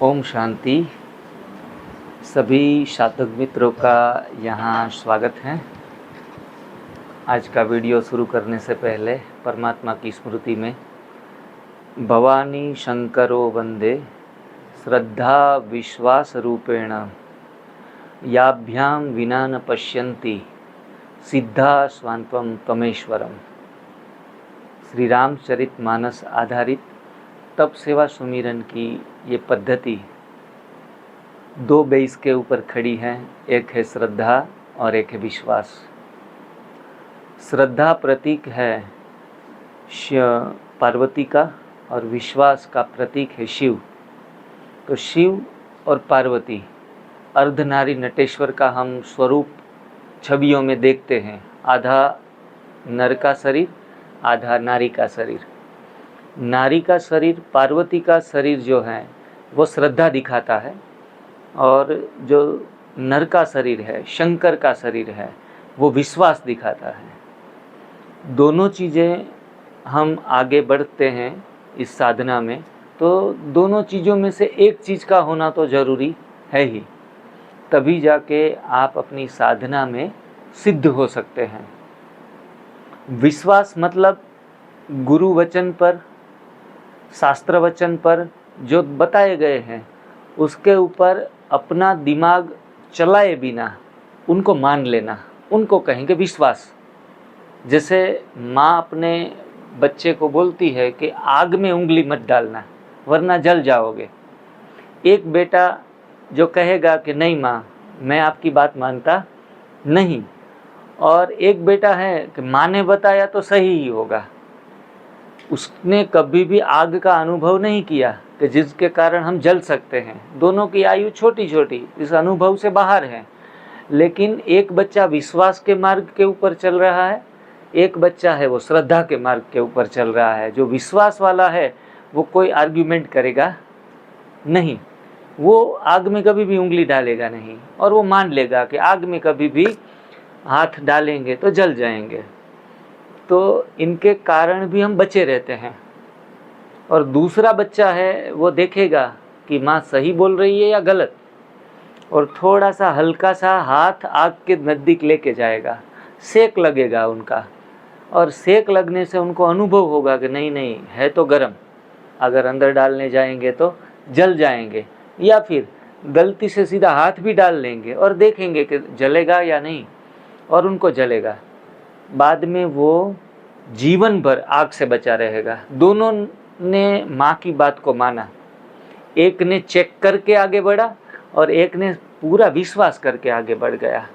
ओम शांति। सभी साधक मित्रों का यहाँ स्वागत है। आज का वीडियो शुरू करने से पहले परमात्मा की स्मृति में भवानी शंकरो वंदे श्रद्धा विश्वास रूपेण याभ्याम विना न पश्यन्ति सिद्धा स्वान्त्वम तमेश्वरम। श्री रामचरितमानस आधारित तप सेवा सुमिरन की ये पद्धति दो बेस के ऊपर खड़ी है। एक है श्रद्धा और एक है विश्वास। श्रद्धा प्रतीक है पार्वती का और विश्वास का प्रतीक है शिव। तो शिव और पार्वती अर्धनारी नटेश्वर का हम स्वरूप छवियों में देखते हैं। आधा नर का शरीर, आधा नारी का शरीर। नारी का शरीर, पार्वती का शरीर जो है वो श्रद्धा दिखाता है, और जो नर का शरीर है, शंकर का शरीर है, वो विश्वास दिखाता है। दोनों चीज़ें हम आगे बढ़ते हैं इस साधना में, तो दोनों चीज़ों में से एक चीज़ का होना तो ज़रूरी है ही, तभी जाके आप अपनी साधना में सिद्ध हो सकते हैं। विश्वास मतलब गुरु वचन पर, शास्त्र वचन पर जो बताए गए हैं उसके ऊपर अपना दिमाग चलाए बिना उनको मान लेना, उनको कहेंगे विश्वास। जैसे माँ अपने बच्चे को बोलती है कि आग में उंगली मत डालना वरना जल जाओगे। एक बेटा जो कहेगा कि नहीं माँ, मैं आपकी बात मानता नहीं, और एक बेटा है कि माँ ने बताया तो सही ही होगा। उसने कभी भी आग का अनुभव नहीं किया कि जिसके कारण हम जल सकते हैं। दोनों की आयु छोटी छोटी, इस अनुभव से बाहर है। लेकिन एक बच्चा विश्वास के मार्ग के ऊपर चल रहा है, एक बच्चा है वो श्रद्धा के मार्ग के ऊपर चल रहा है। जो विश्वास वाला है वो कोई आर्ग्यूमेंट करेगा नहीं, वो आग में कभी भी उंगली डालेगा नहीं, और वो मान लेगा कि आग में कभी भी हाथ डालेंगे तो जल जाएंगे। तो इनके कारण भी हम बचे रहते हैं। और दूसरा बच्चा है वो देखेगा कि माँ सही बोल रही है या गलत, और थोड़ा सा हल्का सा हाथ आग के नज़दीक लेके जाएगा, सेक लगेगा उनका, और सेक लगने से उनको अनुभव होगा कि नहीं नहीं है तो गर्म, अगर अंदर डालने जाएंगे तो जल जाएंगे। या फिर गलती से सीधा हाथ भी डाल लेंगे और देखेंगे कि जलेगा या नहीं, और उनको जलेगा। बाद में वो जीवन भर आग से बचा रहेगा। दोनों ने माँ की बात को माना, एक ने चेक करके आगे बढ़ा और एक ने पूरा विश्वास करके आगे बढ़ गया।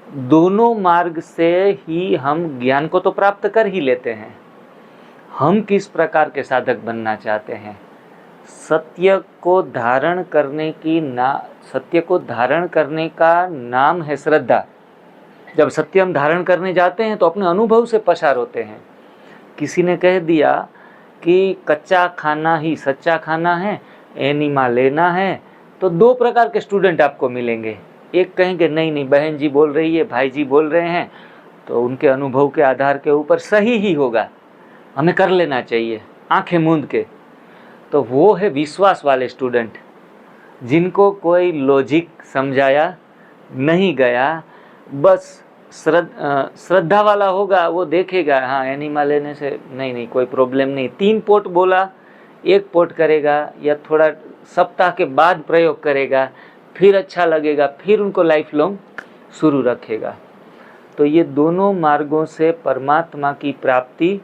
दोनों मार्ग से ही हम ज्ञान को तो प्राप्त कर ही लेते हैं। हम किस प्रकार के साधक बनना चाहते हैं? सत्य को धारण करने का नाम है श्रद्धा। जब सत्य हम धारण करने जाते हैं तो अपने अनुभव से पसार होते हैं। किसी ने कह दिया कि कच्चा खाना ही सच्चा खाना है, एनिमा लेना है, तो दो प्रकार के स्टूडेंट आपको मिलेंगे। एक कहेंगे नहीं नहीं बहन जी बोल रही है, भाई जी बोल रहे हैं, तो उनके अनुभव के आधार के ऊपर सही ही होगा, हमें कर लेना चाहिए आंखें मूंद के। तो वो है विश्वास वाले स्टूडेंट, जिनको कोई लॉजिक समझाया नहीं गया। बस श्रद्धा वाला होगा, वो देखेगा हाँ एनिमा लेने से नहीं कोई प्रॉब्लम नहीं। 3 पोट बोला, 1 पोट करेगा या थोड़ा सप्ताह के बाद प्रयोग करेगा, फिर अच्छा लगेगा, फिर उनको लाइफ लॉन्ग शुरू रखेगा। तो ये दोनों मार्गों से परमात्मा की प्राप्ति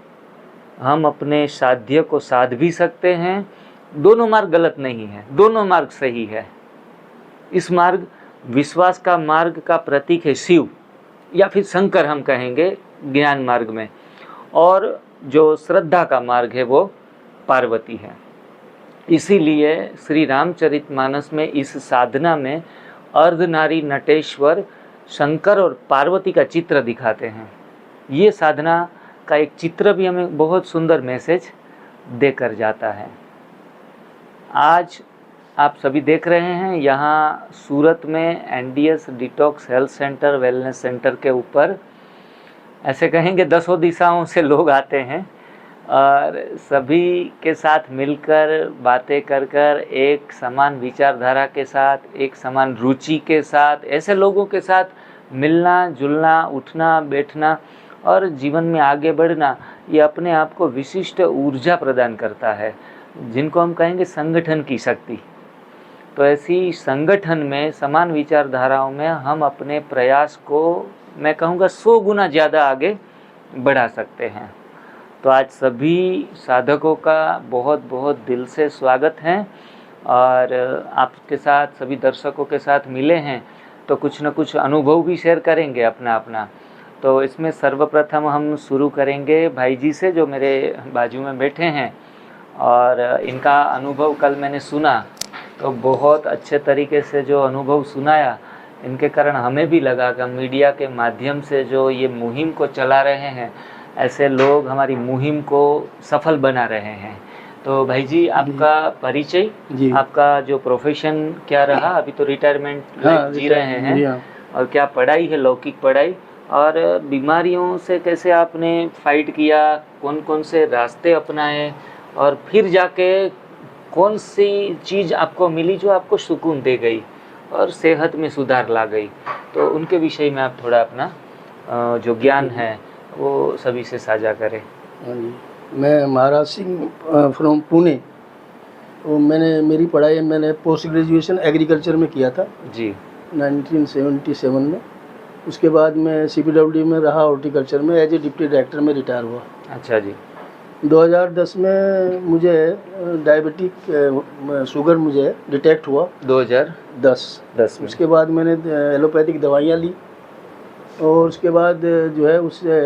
हम अपने साध्य को साध भी सकते हैं। दोनों मार्ग गलत नहीं है, दोनों मार्ग सही है। इस मार्ग विश्वास का मार्ग का प्रतीक है शिव, या फिर शंकर हम कहेंगे ज्ञान मार्ग में, और जो श्रद्धा का मार्ग है वो पार्वती है। इसीलिए श्री रामचरितमानस में इस साधना में अर्धनारी नटेश्वर शंकर और पार्वती का चित्र दिखाते हैं। ये साधना का एक चित्र भी हमें बहुत सुंदर मैसेज देकर जाता है। आज आप सभी देख रहे हैं यहाँ सूरत में NDS detox health centre, wellness centre के ऊपर ऐसे कहेंगे 10 दिशाओं से लोग आते हैं, और सभी के साथ मिलकर बातें कर कर, एक समान विचारधारा के साथ, एक समान रुचि के साथ, ऐसे लोगों के साथ मिलना जुलना, उठना बैठना और जीवन में आगे बढ़ना, ये अपने आप को विशिष्ट ऊर्जा प्रदान करता है, जिनको हम कहेंगे संगठन की शक्ति। तो ऐसी संगठन में, समान विचारधाराओं में हम अपने प्रयास को, मैं कहूँगा 100 गुना ज़्यादा आगे बढ़ा सकते हैं। तो आज सभी साधकों का बहुत बहुत दिल से स्वागत है और आपके साथ, सभी दर्शकों के साथ मिले हैं तो कुछ न कुछ अनुभव भी शेयर करेंगे अपना। तो इसमें सर्वप्रथम हम शुरू करेंगे भाई जी से, जो मेरे बाजू में बैठे हैं, और इनका अनुभव कल मैंने सुना तो बहुत अच्छे तरीके से जो अनुभव सुनाया, इनके कारण हमें भी लगा कि मीडिया के माध्यम से जो ये मुहिम को चला रहे हैं, ऐसे लोग हमारी मुहिम को सफल बना रहे हैं। तो भाई जी, आपका परिचय, आपका जो प्रोफेशन क्या रहा, अभी तो रिटायरमेंट जी रहे हैं, और क्या पढ़ाई है, लौकिक पढ़ाई, और बीमारियों से कैसे आपने फाइट किया, कौन कौन से रास्ते अपनाए, और फिर जाके कौन सी चीज़ आपको मिली जो आपको सुकून दे गई और सेहत में सुधार ला गई। तो उनके विषय में आप थोड़ा अपना जो ज्ञान है वो सभी से साझा करें। मैं महाराज सिंह फ्रॉम पुणे। तो मेरी पढ़ाई मैंने पोस्ट ग्रेजुएशन एग्रीकल्चर में किया था जी, 1977 में। उसके बाद मैं CPWD में रहा, हॉर्टिकल्चर में एज ए डिप्टी डायरेक्टर में रिटायर हुआ। अच्छा जी। 2010 में मुझे डायबिटिक शुगर मुझे डिटेक्ट हुआ, 2010 में। उसके बाद मैंने एलोपैथिक दवाइयाँ ली, और उसके बाद जो है उससे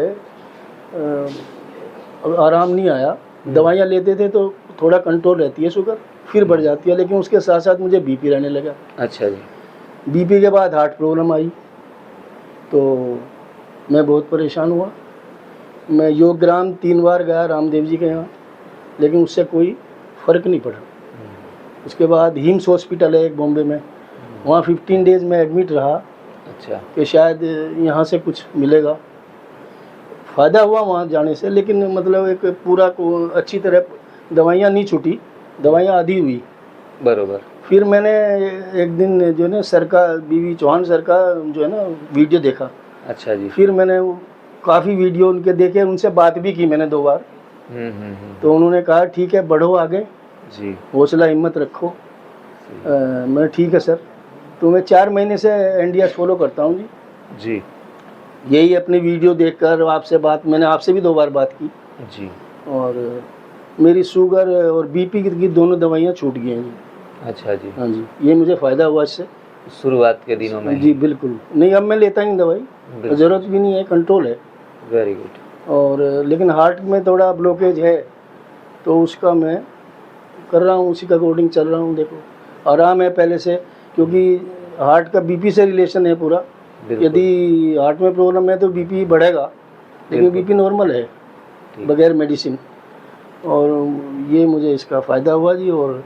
आराम नहीं आया। दवाइयाँ लेते थे तो थोड़ा कंट्रोल रहती है शुगर, फिर बढ़ जाती है, लेकिन उसके साथ साथ मुझे BP रहने लगा। अच्छा जी। BP के बाद हार्ट प्रॉब्लम आई, तो मैं बहुत परेशान हुआ। मैं योगग्राम 3 बार गया रामदेव जी के यहाँ, लेकिन उससे कोई फ़र्क नहीं पड़ा। उसके बाद हिम्स हॉस्पिटल है एक बॉम्बे में, वहाँ 15 डेज़ में एडमिट रहा। अच्छा। कि शायद यहाँ से कुछ मिलेगा। फ़ायदा हुआ वहाँ जाने से, लेकिन मतलब एक पूरा को अच्छी तरह दवाइयाँ नहीं छूटी, दवाइयाँ आधी हुई। बरोबर। फिर मैंने एक दिन जो है ना सर का, BV चौहान सर का जो है ना वीडियो देखा। अच्छा जी। फिर मैंने काफ़ी वीडियो उनके देखे, उनसे बात भी की मैंने 2 बार। तो उन्होंने कहा ठीक है, बढ़ो आगे जी, हौसला हिम्मत रखो। मैं ठीक है सर। तो मैं 4 महीने से NDS फॉलो करता हूँ जी। यही अपनी वीडियो देखकर आपसे मैंने आपसे भी 2 बार बात की जी, और मेरी शुगर और BP की दोनों दवाइयाँ छूट गई हैं जी। अच्छा जी। हाँ जी, ये मुझे फ़ायदा हुआ इससे शुरुआत के दिनों में जी। बिल्कुल नहीं, अब मैं लेता ही दवाई, ज़रूरत भी नहीं है, कंट्रोल है। Very good. और लेकिन हार्ट में थोड़ा ब्लॉकेज है, तो उसका मैं कर रहा हूँ, उसी के अकॉर्डिंग चल रहा हूँ। देखो आराम है पहले से, क्योंकि हार्ट का BP से रिलेशन है पूरा। यदि हार्ट में प्रॉब्लम है तो BP बढ़ेगा, लेकिन BP नॉर्मल है बगैर मेडिसिन। और ये मुझे इसका फ़ायदा हुआ जी। और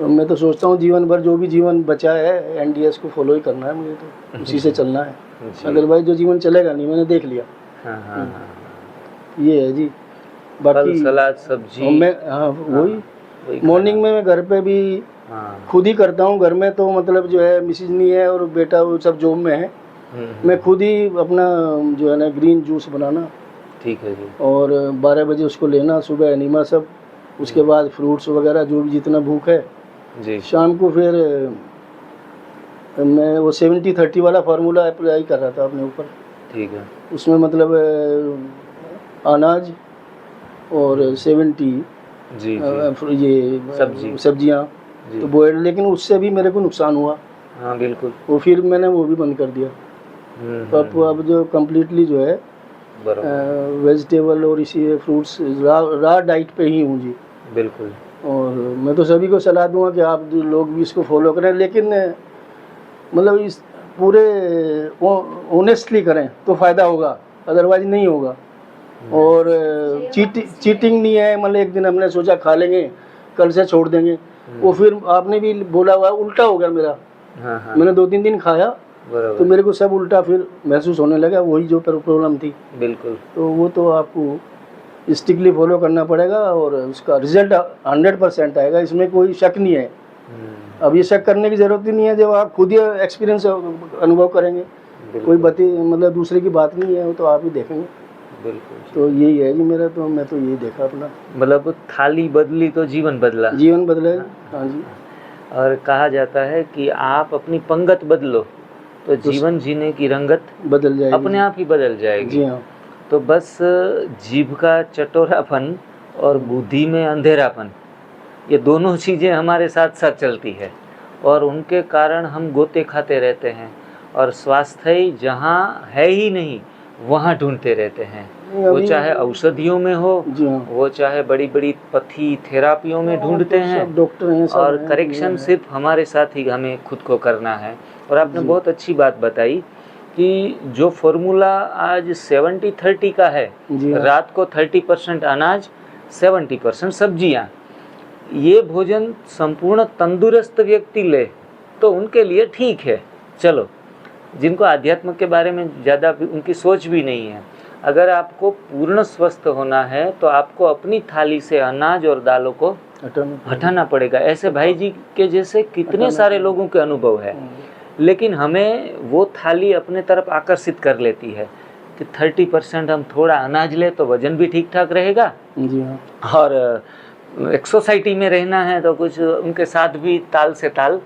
मैं तो सोचता हूँ जीवन भर जो भी जीवन बचा है NDS को फॉलो ही करना है मुझे, तो उसी से चलना है, अदरवाइज जो जीवन चलेगा नहीं, मैंने देख लिया। हाँ। ये है जी। बाकी सलाद सब्जी मैं वही मॉर्निंग में मैं घर पे भी खुद ही करता हूँ। घर में तो मतलब जो है मिसेज नहीं है और बेटा वो सब जॉब में है, मैं खुद ही अपना जो है ना ग्रीन जूस बनाना, ठीक है जी, और 12 बजे उसको लेना, सुबह एनिमा सब, उसके बाद फ्रूट्स वगैरह जो भी जितना भूख है जी। शाम को फिर मैं वो 70-30 वाला फार्मूला अप्लाई कर रहा था अपने ऊपर, ठीक है। उसमें मतलब अनाज और 70 जी, ये सब्जियाँ तो बॉइल्ड, लेकिन उससे भी मेरे को नुकसान हुआ। हाँ बिल्कुल। वो फिर मैंने वो भी बंद कर दिया। तो अब जो कम्प्लीटली जो है वेजिटेबल और इसी फ्रूट्स रा डाइट पे ही हूँ जी। बिल्कुल। और मैं तो सभी को सलाह दूंगा कि आप लोग भी इसको फॉलो करें, लेकिन मतलब इस पूरे ऑनेस्टली करें तो फ़ायदा होगा, अदरवाइज नहीं होगा। और चीटिंग नहीं है, मतलब एक दिन हमने सोचा खा लेंगे, कल से छोड़ देंगे, वो फिर आपने भी बोला हुआ उल्टा हो गया मेरा। हाँ। मैंने 2-3 दिन खाया तो मेरे को सब उल्टा फिर महसूस होने लगा, वही जो प्रॉब्लम थी। बिल्कुल। तो वो तो आपको स्ट्रिक्टली फॉलो करना पड़ेगा और उसका रिजल्ट 100% आएगा, इसमें कोई शक नहीं है। अब ये शक करने की ज़रूरत ही नहीं है, जब आप खुद ही एक्सपीरियंस अनुभव करेंगे, कोई मतलब दूसरे की बात नहीं है, वो तो आप ही देखेंगे। बिल्कुल। तो यही है जी मेरा, तो मैं तो यही देखा अपना। मतलब थाली बदली तो जीवन बदला। जीवन बदला है, हाँ जी। और कहा जाता है कि आप अपनी पंगत बदलो तो जीवन जीने की रंगत बदल जाएगी, अपने आप ही बदल जाएगी। जी हाँ। तो बस जीभ का चटोरापन और बुद्धि में अंधेरापन, ये दोनों चीज़ें हमारे साथ साथ चलती है और उनके कारण हम गोते खाते रहते हैं और स्वास्थ्य जहाँ है ही नहीं वहाँ ढूंढते रहते हैं। वो चाहे औषधियों में हो, वो चाहे बड़ी बड़ी पथी थेरापियों में ढूंढते हैं, सब डॉक्टर हैं, सब और हैं, करेक्शन सिर्फ हमारे साथ ही हमें खुद को करना है। और आपने बहुत अच्छी बात बताई कि जो फॉर्मूला आज 70-30 का है, रात को 30% अनाज 70% सब्जियाँ, ये भोजन संपूर्ण तंदुरुस्त व्यक्ति ले तो उनके लिए ठीक है। चलो, जिनको आध्यात्म के बारे में ज़्यादा उनकी सोच भी नहीं है, अगर आपको पूर्ण स्वस्थ होना है तो आपको अपनी थाली से अनाज और दालों को हटाना पड़ेगा। ऐसे भाई जी के जैसे कितने सारे लोगों के अनुभव है, लेकिन हमें वो थाली अपने तरफ आकर्षित कर लेती है कि 30% हम थोड़ा अनाज ले तो वजन भी ठीक ठाक रहेगा जी हाँ। और एक सोसाइटी में रहना है तो कुछ उनके साथ भी ताल से ताल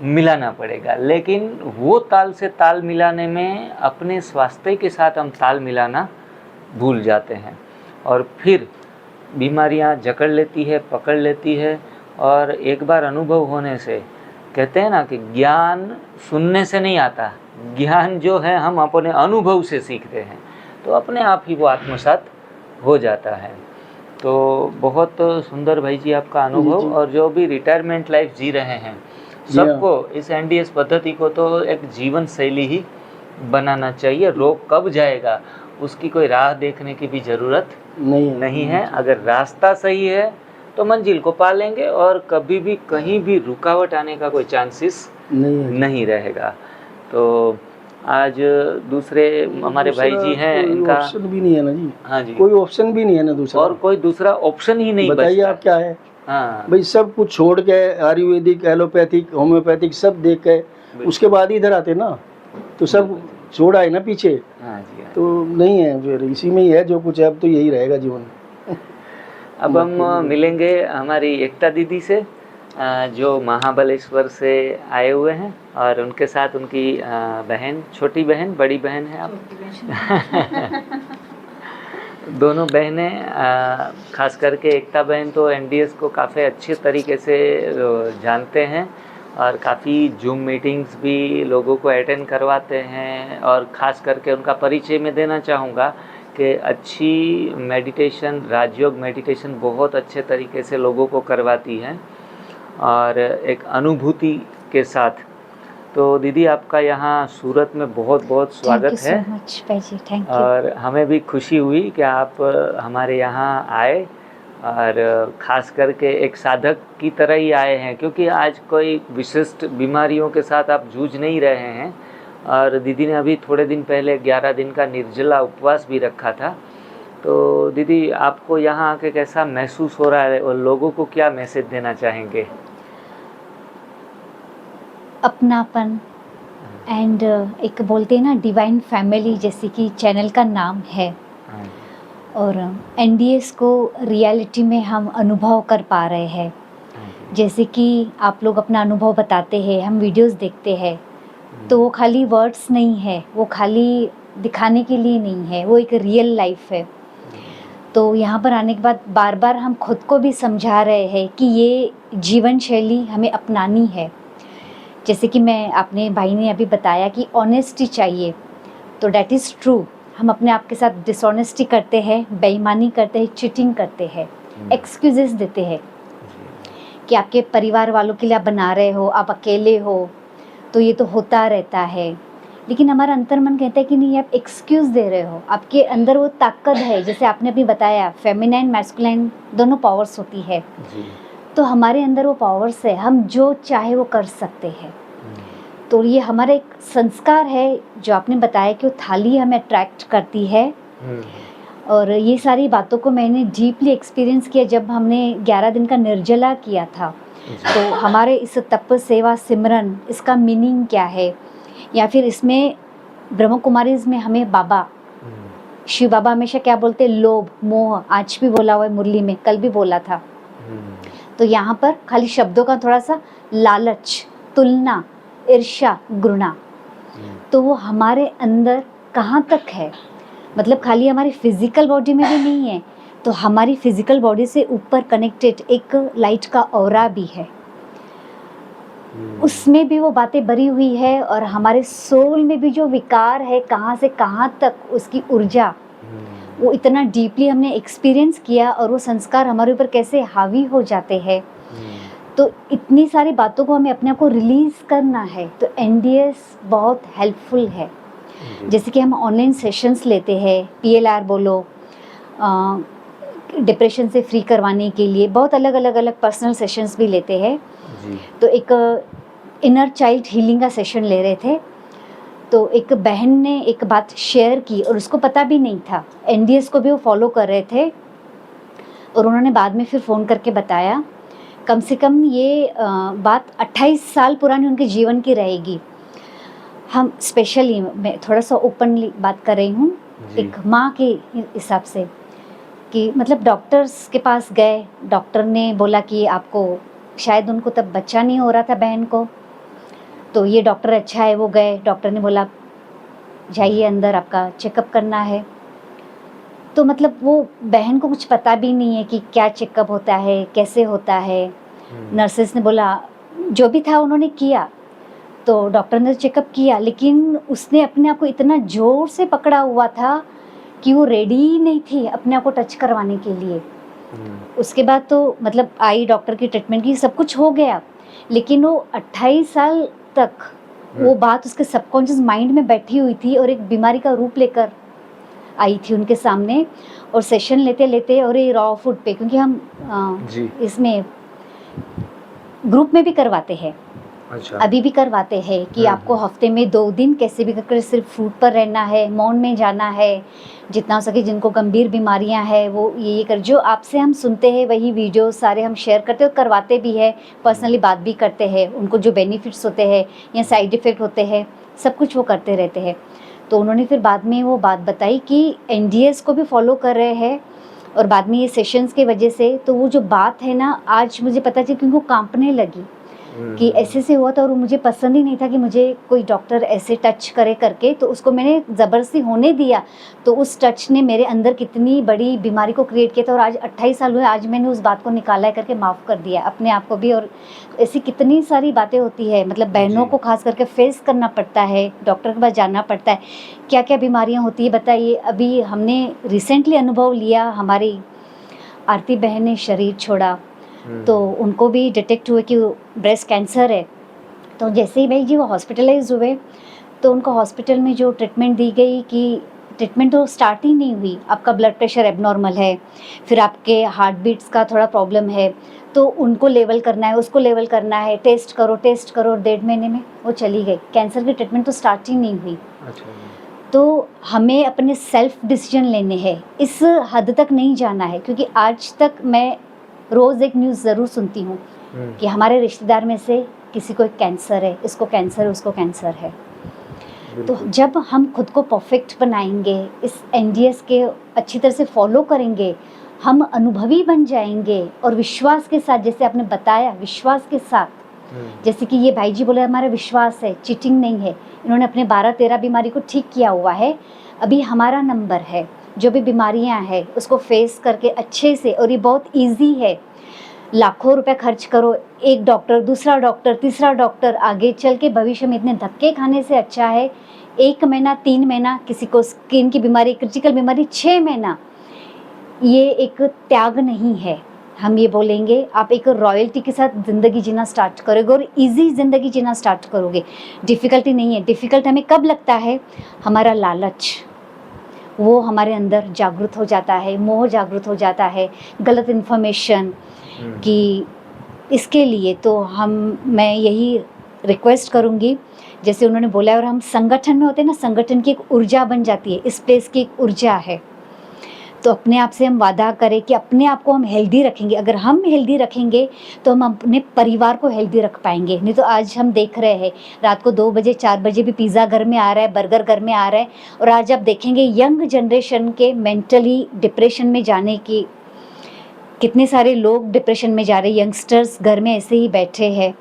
मिलाना पड़ेगा। लेकिन वो ताल से ताल मिलाने में अपने स्वास्थ्य के साथ हम ताल मिलाना भूल जाते हैं और फिर बीमारियां जकड़ लेती है, पकड़ लेती है। और एक बार अनुभव होने से, कहते हैं ना कि ज्ञान सुनने से नहीं आता, ज्ञान जो है हम अपने अनुभव से सीखते हैं, तो अपने आप ही वो आत्मसात हो जाता है। तो बहुत सुंदर भाई जी आपका अनुभव, और जो भी रिटायरमेंट लाइफ जी रहे हैं सबको इस एनडीएस पद्धति को तो एक जीवन शैली ही बनाना चाहिए। रोग कब जाएगा उसकी कोई राह देखने की भी ज़रूरत नहीं है। अगर रास्ता सही है तो मंजिल को पा लेंगे और कभी भी कहीं भी रुकावट आने का कोई चांसेस नहीं रहेगा। तो आज दूसरे हमारे भाई जी हैं, इनका ऑप्शन भी नहीं है ना जी। हाँ जी, कोई ऑप्शन भी नहीं है ना दूसरा, और कोई दूसरा ऑप्शन ही नहीं। बताइए आप क्या है। हाँ भाई, सब कुछ छोड़ के आयुर्वेदिक, एलोपैथिक, होम्योपैथिक सब देख के उसके बाद इधर आते ना, तो सब छोड़ आए ना पीछे। हाँ जी, हाँ। तो नहीं है, फिर इसी में ही है जो कुछ है, अब तो यही रहेगा जीवन। अब हम मिलेंगे हमारी एकता दीदी से, जो महाबलेश्वर से आए हुए हैं, और उनके साथ उनकी बहन, छोटी बहन, बड़ी बहन है आप दोनों बहनें, खास करके एकता बहन तो एनडीएस को काफ़ी अच्छे तरीके से जानते हैं और काफ़ी जूम मीटिंग्स भी लोगों को अटेंड करवाते हैं। और ख़ास करके उनका परिचय मैं देना चाहूँगा कि अच्छी मेडिटेशन, राजयोग मेडिटेशन बहुत अच्छे तरीके से लोगों को करवाती हैं और एक अनुभूति के साथ। तो दीदी, आपका यहाँ सूरत में बहुत बहुत स्वागत है। Thank you. और हमें भी खुशी हुई कि आप हमारे यहाँ आए, और ख़ास करके एक साधक की तरह ही आए हैं, क्योंकि आज कोई विशिष्ट बीमारियों के साथ आप जूझ नहीं रहे हैं। और दीदी ने अभी थोड़े दिन पहले 11 दिन का निर्जला उपवास भी रखा था। तो दीदी, आपको यहाँ आके कैसा महसूस हो रहा है और लोगों को क्या मैसेज देना चाहेंगे? अपनापन एंड एक बोलते हैं ना डिवाइन फैमिली, जैसे कि चैनल का नाम है, और एनडीएस को रियलिटी में हम अनुभव कर पा रहे हैं। जैसे कि आप लोग अपना अनुभव बताते हैं, हम वीडियोस देखते हैं, तो वो खाली वर्ड्स नहीं है, वो खाली दिखाने के लिए नहीं है, वो एक रियल लाइफ है। तो यहाँ पर आने के बाद बार बार हम खुद को भी समझा रहे हैं कि ये जीवन शैली हमें अपनानी है। जैसे कि आपने भाई ने अभी बताया कि ऑनेस्टी चाहिए, तो डैट इज़ ट्रू। हम अपने आप के साथ डिसऑनेस्टी करते हैं, बेईमानी करते हैं, चीटिंग करते हैं, एक्सक्यूजेस देते हैं कि आपके परिवार वालों के लिए आप बना रहे हो, आप अकेले हो, तो ये तो होता रहता है। लेकिन हमारा अंतर्मन कहता है कि नहीं, आप एक्सक्यूज़ दे रहे हो, आपके अंदर वो ताकत है। जैसे आपने अभी बताया, फेमिनाइन मैस्कुलाइन दोनों पावर्स होती है, तो हमारे अंदर वो पावर्स है, हम जो चाहे वो कर सकते हैं। तो ये हमारा एक संस्कार है जो आपने बताया कि वो थाली हमें अट्रैक्ट करती है, और ये सारी बातों को मैंने डीपली एक्सपीरियंस किया जब हमने 11 दिन का निर्जला किया था। तो हमारे इस तप सेवा सिमरन इसका मीनिंग क्या है, या फिर इसमें ब्रह्म कुमारीज में हमें बाबा शिव बाबा हमेशा क्या बोलते, लोभ मोह, आज भी बोला हुआ है मुरली में, कल भी बोला था। तो यहाँ पर खाली शब्दों का थोड़ा सा लालच, तुलना, ईर्ष्या, घृणा, तो वो हमारे अंदर कहाँ तक है, मतलब खाली हमारी फिजिकल बॉडी में भी नहीं है, तो हमारी फिजिकल बॉडी से ऊपर कनेक्टेड एक लाइट का ऑरा भी है, उसमें भी वो बातें भरी हुई है। और हमारे सोल में भी जो विकार है, कहाँ से कहाँ तक उसकी ऊर्जा, वो इतना डीपली हमने एक्सपीरियंस किया, और वो संस्कार हमारे ऊपर कैसे हावी हो जाते हैं। तो इतनी सारी बातों को हमें अपने आप को रिलीज़ करना है, तो एनडीएस बहुत हेल्पफुल है। जैसे कि हम ऑनलाइन सेशंस लेते हैं, PLR बोलो, डिप्रेशन से फ्री करवाने के लिए बहुत अलग पर्सनल सेशंस भी लेते हैं। तो एक इनर चाइल्ड हीलिंग का सेशन ले रहे थे, तो एक बहन ने एक बात शेयर की और उसको पता भी नहीं था, एनडीएस को भी वो फॉलो कर रहे थे, और उन्होंने बाद में फिर फ़ोन करके बताया। कम से कम ये बात 28 साल पुरानी उनके जीवन की रहेगी। हम स्पेशली, मैं थोड़ा सा ओपनली बात कर रही हूँ एक माँ के हिसाब से, कि मतलब डॉक्टर्स के पास गए, डॉक्टर ने बोला कि आपको शायद, उनको तब बच्चा नहीं हो रहा था बहन को, तो ये डॉक्टर अच्छा है, वो गए, डॉक्टर ने बोला जाइए अंदर, आपका चेकअप करना है। तो मतलब वो बहन को कुछ पता भी नहीं है कि क्या चेकअप होता है, कैसे होता है। नर्सेस ने बोला, जो भी था उन्होंने किया, तो डॉक्टर ने चेकअप किया, लेकिन उसने अपने आप को इतना ज़ोर से पकड़ा हुआ था कि वो रेडी ही नहीं थी अपने आप को टच करवाने के लिए। उसके बाद तो मतलब आई डॉक्टर की ट्रीटमेंट की, सब कुछ हो गया, लेकिन वो 28 साल तक वो बात उसके सबकॉन्शियस माइंड में बैठी हुई थी, और एक बीमारी का रूप लेकर आई थी उनके सामने। और सेशन लेते लेते, और ये रॉ फूड पे, क्योंकि हम इसमें ग्रुप में भी करवाते हैं, अच्छा, अभी भी करवाते हैं कि आपको हफ्ते में 2 दिन कैसे भी करके सिर्फ फ्रूट पर रहना है, मौन में जाना है, जितना हो सके। जिनको गंभीर बीमारियां हैं वो ये कर, जो आपसे हम सुनते हैं वही वीडियो सारे हम शेयर करते हैं, और करवाते भी है, पर्सनली बात भी करते हैं, उनको जो बेनिफिट्स होते हैं या साइड इफ़ेक्ट होते हैं, सब कुछ वो करते रहते हैं। तो उन्होंने फिर बाद में वो बात बताई कि एनडीएस को भी फॉलो कर रहे हैं, और बाद में ये सेशंस की वजह से, तो वो जो बात है ना, आज मुझे पता चली, क्योंकि वो कांपने लगी कि ऐसे से हुआ था, और मुझे पसंद ही नहीं था कि मुझे कोई डॉक्टर ऐसे टच करे करके, तो उसको मैंने ज़बरदस्ती होने दिया, तो उस टच ने मेरे अंदर कितनी बड़ी बीमारी को क्रिएट किया था। और आज 28 साल हुए, आज मैंने उस बात को निकाला है करके माफ़ कर दिया अपने आप को भी। और ऐसी कितनी सारी बातें होती है, मतलब बहनों को खास करके फेस करना पड़ता है, डॉक्टर के पास जाना पड़ता है, क्या क्या बीमारियाँ होती है बताइए। अभी हमने रिसेंटली अनुभव लिया, हमारी आरती बहन ने शरीर छोड़ा, तो उनको भी डिटेक्ट हुए कि ब्रेस्ट कैंसर है। तो जैसे ही भाई जी वो हॉस्पिटलाइज हुए, तो उनको हॉस्पिटल में जो ट्रीटमेंट दी गई, कि ट्रीटमेंट तो स्टार्ट ही नहीं हुई, आपका ब्लड प्रेशर एबनॉर्मल है, फिर आपके हार्ट बीट्स का थोड़ा प्रॉब्लम है, तो उनको लेवल करना है, उसको लेवल करना है, टेस्ट करो, 1.5 महीने में वो चली गई। कैंसर की ट्रीटमेंट तो स्टार्ट ही नहीं हुई। अच्छा। तो हमें अपने सेल्फ डिसीजन लेने हैं, इस हद तक नहीं जाना है, क्योंकि आज तक मैं रोज़ एक न्यूज़ ज़रूर सुनती हूँ कि हमारे रिश्तेदार में से किसी को कैंसर है, इसको कैंसर है, उसको कैंसर है। तो जब हम खुद को परफेक्ट बनाएंगे, इस एनडीएस के अच्छी तरह से फॉलो करेंगे, हम अनुभवी बन जाएंगे, और विश्वास के साथ, जैसे आपने बताया, विश्वास के साथ, जैसे कि ये भाई जी बोले हमारा विश्वास है, चीटिंग नहीं है, इन्होंने अपने 12-13 बीमारी को ठीक किया हुआ है। अभी हमारा नंबर है, जो भी बीमारियां हैं उसको फेस करके अच्छे से, और ये बहुत इजी है, लाखों रुपए खर्च करो, एक डॉक्टर, दूसरा डॉक्टर, तीसरा डॉक्टर, आगे चल के भविष्य में इतने धक्के खाने से अच्छा है 1 महीना, 3 महीना, किसी को स्किन की बीमारी, क्रिटिकल बीमारी 6 महीना, ये एक त्याग नहीं है। हम ये बोलेंगे आप एक रॉयल्टी के साथ ज़िंदगी जीना स्टार्ट करोगे, और इजी ज़िंदगी जीना स्टार्ट करोगे। डिफ़िकल्टी नहीं है। डिफ़िकल्ट हमें कब लगता है, हमारा लालच वो हमारे अंदर जागृत हो जाता है, मोह जागृत हो जाता है, गलत इन्फॉर्मेशन कि इसके लिए। तो मैं यही रिक्वेस्ट करूँगी, जैसे उन्होंने बोला, और हम संगठन में होते हैं ना, संगठन की एक ऊर्जा बन जाती है, इस प्लेस की एक ऊर्जा है। तो अपने आप से हम वादा करें कि अपने आप को हम हेल्दी रखेंगे। अगर हम हेल्दी रखेंगे तो हम अपने परिवार को हेल्दी रख पाएंगे। नहीं तो आज हम देख रहे हैं रात को 2 बजे 4 बजे भी पिज़्ज़ा घर में आ रहा है, बर्गर घर में आ रहा है। और आज आप देखेंगे यंग जनरेशन के मेंटली डिप्रेशन में जाने की, कितने सारे लोग डिप्रेशन में जा रहे हैं, यंगस्टर्स घर में ऐसे ही बैठे हैं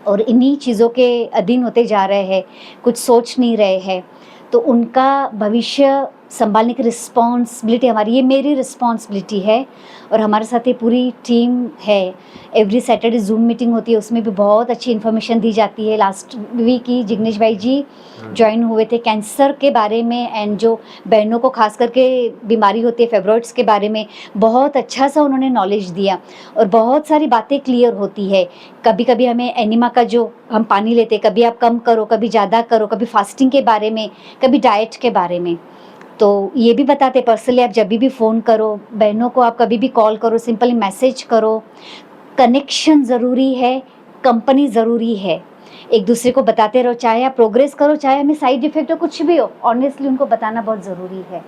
और इन्हीं चीज़ों के अधीन होते जा रहे हैं, कुछ सोच नहीं रहे हैं। तो उनका भविष्य संभालने की रिस्पॉन्सिबिलिटी हमारी, ये मेरी रिस्पॉन्सिबिलिटी है। और हमारे साथ ये पूरी टीम है। एवरी सैटरडे जूम मीटिंग होती है, उसमें भी बहुत अच्छी इन्फॉर्मेशन दी जाती है। लास्ट वीक ही जिग्नेश भाई जी ज्वाइन हुए थे कैंसर के बारे में, एंड जो बहनों को खास करके बीमारी होती है फेब्रॉइड्स के बारे में, बहुत अच्छा सा उन्होंने नॉलेज दिया और बहुत सारी बातें क्लियर होती है। कभी कभी हमें एनिमा का जो हम पानी लेते, कभी आप कम करो, कभी ज़्यादा करो, कभी फास्टिंग के बारे में, कभी डाइट के बारे में। तो ये भी बताते पर्सनली, आप जब भी फ़ोन करो, बहनों को आप कभी भी कॉल करो, सिंपली मैसेज करो। कनेक्शन ज़रूरी है, कंपनी ज़रूरी है। एक दूसरे को बताते रहो, चाहे आप प्रोग्रेस करो, चाहे हमें साइड इफ़ेक्ट हो, कुछ भी हो, ऑनेस्टली उनको बताना बहुत ज़रूरी है।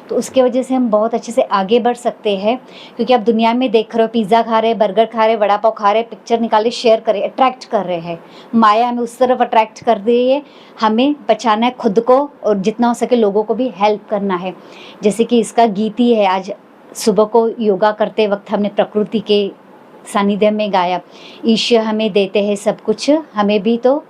तो उसके वजह से हम बहुत अच्छे से आगे बढ़ सकते हैं। क्योंकि आप दुनिया में देख रहे हो, पिज़्ज़ा खा रहे हैं, बर्गर खा रहे हैं, वड़ा पाव खा रहे हैं, पिक्चर निकाले, शेयर करें, अट्रैक्ट कर रहे हैं। माया हमें उस तरफ अट्रैक्ट कर रही है। हमें बचाना है खुद को और जितना हो सके लोगों को भी हेल्प करना है। जैसे कि इसका गीत ही है, आज सुबह को योगा करते वक्त हमने प्रकृति के सानिध्य में गाया, ईश्वर हमें देते हैं सब कुछ, हमें भी तो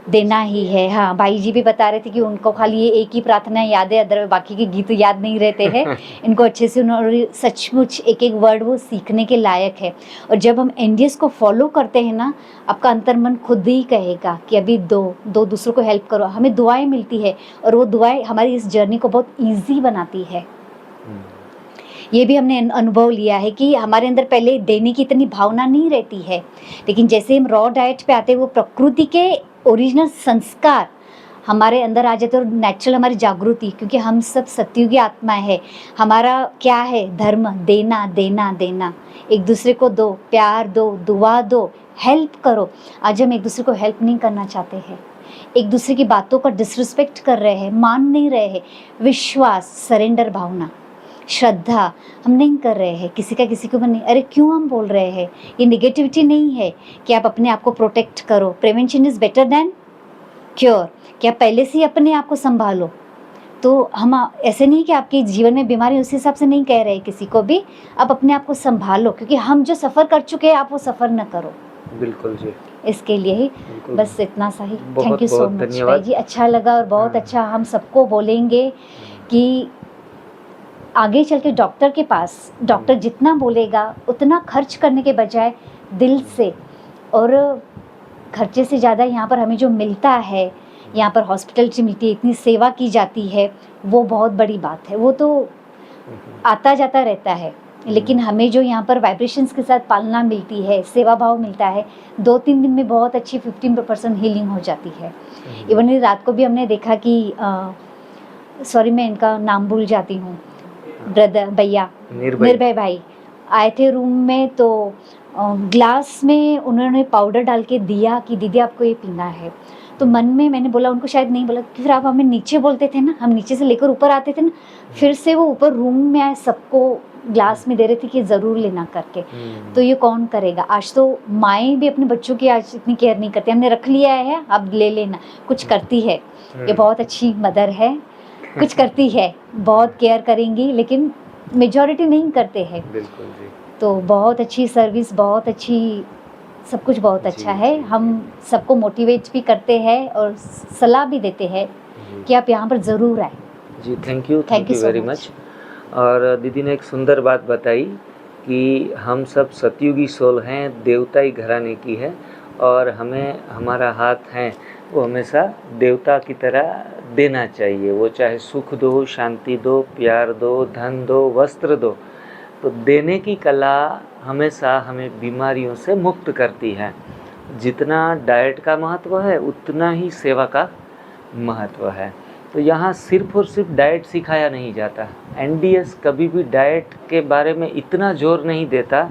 देना ही है। हाँ, भाई जी भी बता रहे थे कि उनको खाली ये एक ही प्रार्थना याद है, अदर बाकी के गीत याद नहीं रहते हैं। इनको अच्छे से उन्होंने सचमुच एक एक वर्ड वो सीखने के लायक है। और जब हम एनडीएस को फॉलो करते हैं ना, आपका अंतर्मन खुद ही कहेगा कि अभी दो दूसरों को हेल्प करो। हमें दुआएं मिलती है और वो दुआएं हमारी इस जर्नी को बहुत ईजी बनाती है। ये भी हमने अनुभव लिया है कि हमारे अंदर पहले देने की इतनी भावना नहीं रहती है, लेकिन जैसे हम रॉ डाइट पे आते हैं, वो प्रकृति के ओरिजिनल संस्कार हमारे अंदर आ जाते हैं और नेचुरल हमारी जागृति, क्योंकि हम सब सत्युगी आत्मा है। हमारा क्या है धर्म? देना देना देना। एक दूसरे को दो, प्यार दो, दुआ दो, हेल्प करो। आज हम एक दूसरे को हेल्प नहीं करना चाहते हैं, एक दूसरे की बातों का डिसरिस्पेक्ट कर रहे हैं, मान नहीं रहे हैं। विश्वास, सरेंडर भावना, श्रद्धा हम नहीं कर रहे हैं, किसी का किसी के ऊपर नहीं। अरे क्यों हम बोल रहे हैं? ये निगेटिविटी नहीं है कि आप अपने आप को प्रोटेक्ट करो। Prevention is better than cure, कि आप पहले से ही अपने आप को संभालो। तो हम ऐसे नहीं कि आपके जीवन में बीमारी, उस हिसाब से नहीं कह रहे किसी को भी, आप अपने आप को संभालो, क्योंकि हम जो सफ़र कर चुके हैं आप वो सफ़र न करो। बिल्कुल जी, इसके लिए ही बस इतना सा ही। बहुत थैंक यू सो मच भाई जी, अच्छा लगा और बहुत अच्छा। हम सबको बोलेंगे कि आगे चल के डॉक्टर के पास, डॉक्टर जितना बोलेगा उतना खर्च करने के बजाय दिल से, और खर्चे से ज़्यादा यहाँ पर हमें जो मिलता है, यहाँ पर हॉस्पिटलिटी मिलती है, इतनी सेवा की जाती है, वो बहुत बड़ी बात है। वो तो आता जाता रहता है, लेकिन हमें जो यहाँ पर वाइब्रेशंस के साथ पालना मिलती है, सेवा भाव मिलता है, 2-3 दिन में बहुत अच्छी 15% हीलिंग हो जाती है। इवन रात को भी हमने देखा कि सॉरी मैं इनका नाम भूल जाती हूँ, ब्रदर भैया निर्भय भाई आए थे रूम में, तो ग्लास में उन्होंने पाउडर डाल के दिया कि दीदी आपको ये पीना है। तो मन में मैंने बोला, उनको शायद नहीं बोला, फिर आप हमें नीचे बोलते थे ना, हम नीचे से लेकर ऊपर आते थे ना, फिर से वो ऊपर रूम में आए, सबको ग्लास में दे रहे थे कि ज़रूर लेना करके। तो ये कौन करेगा? आज तो माएँ भी अपने बच्चों की आज इतनी केयर नहीं करती, हमने रख लिया है अब ले लेना, कुछ करती है। ये बहुत अच्छी मदर है, कुछ करती है, बहुत केयर करेंगी, लेकिन मेजॉरिटी नहीं करते हैं। बिल्कुल जी। तो बहुत अच्छी सर्विस, बहुत अच्छी सब कुछ बहुत अच्छा है। हम सबको मोटिवेट भी करते हैं और सलाह भी देते हैं कि आप यहाँ पर ज़रूर आए जी। Thank you very much. और दीदी ने एक सुंदर बात बताई कि हम सब सतयुगी सोल हैं, देवताई घराने की है, और हमें हमारा हाथ है वो हमेशा देवता की तरह देना चाहिए। वो चाहे सुख दो, शांति दो, प्यार दो, धन दो, वस्त्र दो। तो देने की कला हमेशा हमें बीमारियों से मुक्त करती है। जितना डाइट का महत्व है उतना ही सेवा का महत्व है। तो यहाँ सिर्फ और सिर्फ डाइट सिखाया नहीं जाता। एनडीएस कभी भी डाइट के बारे में इतना जोर नहीं देता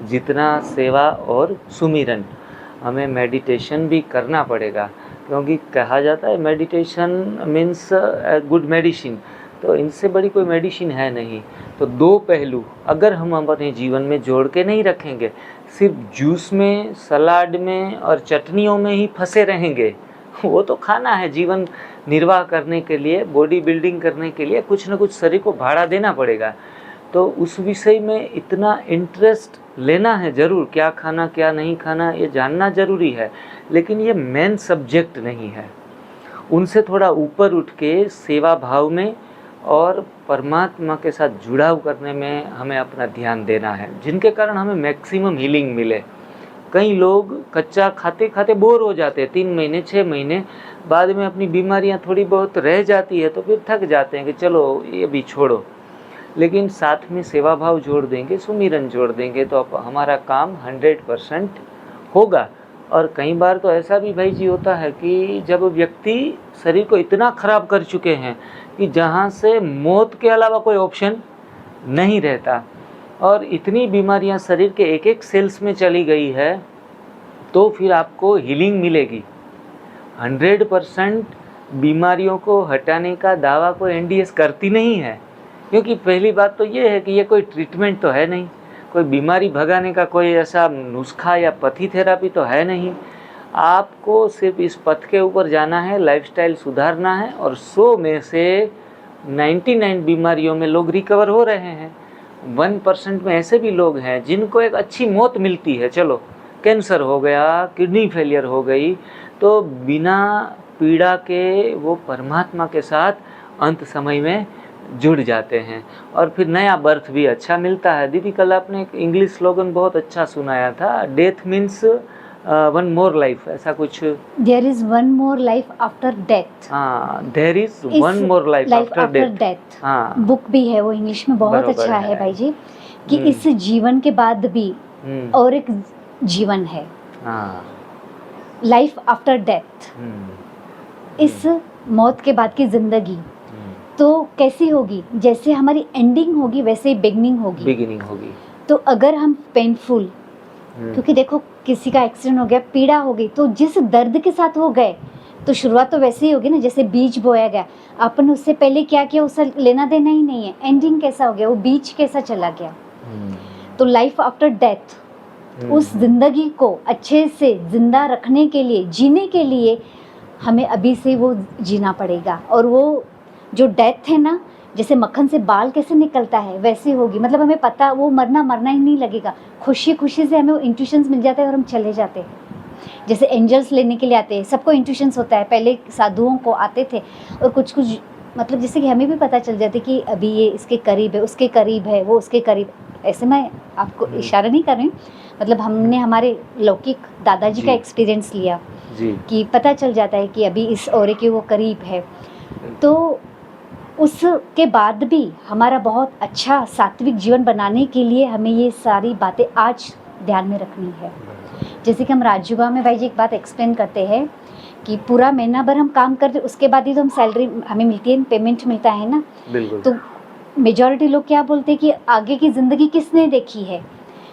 जितना सेवा और सुमिरन। हमें मेडिटेशन भी करना पड़ेगा, क्योंकि कहा जाता है मेडिटेशन मीन्स गुड मेडिसिन। तो इनसे बड़ी कोई मेडिसिन है नहीं। तो दो पहलू अगर हम अपने जीवन में जोड़ के नहीं रखेंगे, सिर्फ जूस में, सलाद में और चटनियों में ही फंसे रहेंगे, वो तो खाना है, जीवन निर्वाह करने के लिए, बॉडी बिल्डिंग करने के लिए कुछ न कुछ शरीर को भाड़ा देना पड़ेगा। तो उस विषय में इतना इंटरेस्ट लेना है ज़रूर, क्या खाना क्या नहीं खाना ये जानना ज़रूरी है, लेकिन ये मेन सब्जेक्ट नहीं है। उनसे थोड़ा ऊपर उठ के सेवा भाव में और परमात्मा के साथ जुड़ाव करने में हमें अपना ध्यान देना है, जिनके कारण हमें मैक्सिमम हीलिंग मिले। कई लोग कच्चा खाते खाते बोर हो जाते हैं, 3 महीने 6 महीने बाद में अपनी बीमारियां थोड़ी बहुत रह जाती है तो फिर थक जाते हैं कि चलो ये भी छोड़ो। लेकिन साथ में सेवा भाव जोड़ देंगे, सुमिरन जोड़ देंगे तो हमारा काम 100% होगा। और कई बार तो ऐसा भी भाई जी होता है कि जब व्यक्ति शरीर को इतना ख़राब कर चुके हैं कि जहाँ से मौत के अलावा कोई ऑप्शन नहीं रहता और इतनी बीमारियाँ शरीर के एक एक सेल्स में चली गई है, तो फिर आपको हीलिंग मिलेगी। 100% बीमारियों को हटाने का दावा कोई एनडीएस करती नहीं है, क्योंकि पहली बात तो ये है कि ये कोई ट्रीटमेंट तो है नहीं, कोई बीमारी भगाने का कोई ऐसा नुस्खा या पथी थेरापी तो है नहीं। आपको सिर्फ इस पथ के ऊपर जाना है, लाइफस्टाइल सुधारना है और 100 में से 99 बीमारियों में लोग रिकवर हो रहे हैं। 1% में ऐसे भी लोग हैं जिनको एक अच्छी मौत मिलती है, चलो कैंसर हो गया, किडनी फेलियर हो गई, तो बिना पीड़ा के वो परमात्मा के साथ अंत समय में जुड़ जाते हैं और फिर नया बर्थ भी अच्छा मिलता है। दीदी कल आपने एक इंग्लिश स्लोगन बहुत अच्छा सुनाया था, death means one more life, ऐसा कुछ। There is one more life after death. हाँ, there is one more life after death. हाँ, बुक भी है वो इंग्लिश में, बहुत अच्छा है भाई जी, कि इस जीवन के बाद भी और एक जीवन है, लाइफ आफ्टर डेथ। इस मौत के बाद की जिंदगी तो कैसी होगी, जैसे हमारी एंडिंग होगी वैसे ही बिगिनिंग होगी। तो अगर हम पेनफुल, क्योंकि देखो किसी का एक्सीडेंट हो गया, पीड़ा हो गई, तो जिस दर्द के साथ हो गए तो शुरुआत तो वैसे ही होगी ना, जैसे बीज बोया गया, अपन उससे पहले क्या किया उससे लेना देना ही नहीं है, एंडिंग कैसा हो गया, वो बीज कैसा चला गया। तो लाइफ आफ्टर डेथ, उस जिंदगी को अच्छे से जिंदा रखने के लिए, जीने के लिए हमें अभी से वो जीना पड़ेगा। और वो जो डेथ है ना, जैसे मक्खन से बाल कैसे निकलता है वैसे होगी, मतलब हमें पता, वो मरना ही नहीं लगेगा, खुशी खुशी से हमें वो इंट्यूशंस मिल जाते हैं और हम चले जाते हैं। जैसे एंजल्स लेने के लिए आते हैं, सबको इंट्यूशंस होता है, पहले साधुओं को आते थे और कुछ मतलब जैसे कि हमें भी पता चल जाते कि अभी ये इसके करीब है, उसके करीब है, वो उसके करीब। ऐसे मैं आपको इशारा नहीं कर रही हूँ, मतलब हमने हमारे लौकिक दादाजी का एक्सपीरियंस लिया कि पता चल जाता है कि अभी इस औरे के वो करीब है। तो उसके बाद भी हमारा बहुत अच्छा सात्विक जीवन बनाने के लिए हमें ये सारी बातें आज ध्यान में रखनी है। जैसे कि हम राजयुगा में भाई जी एक बात एक्सप्लेन करते हैं कि पूरा महीना भर हम काम करते, उसके बाद ही तो हम सैलरी हमें मिलती है, पेमेंट मिलता है ना। बिल्कुल। तो मेजॉरिटी लोग क्या बोलते हैं कि आगे की ज़िंदगी किसने देखी है।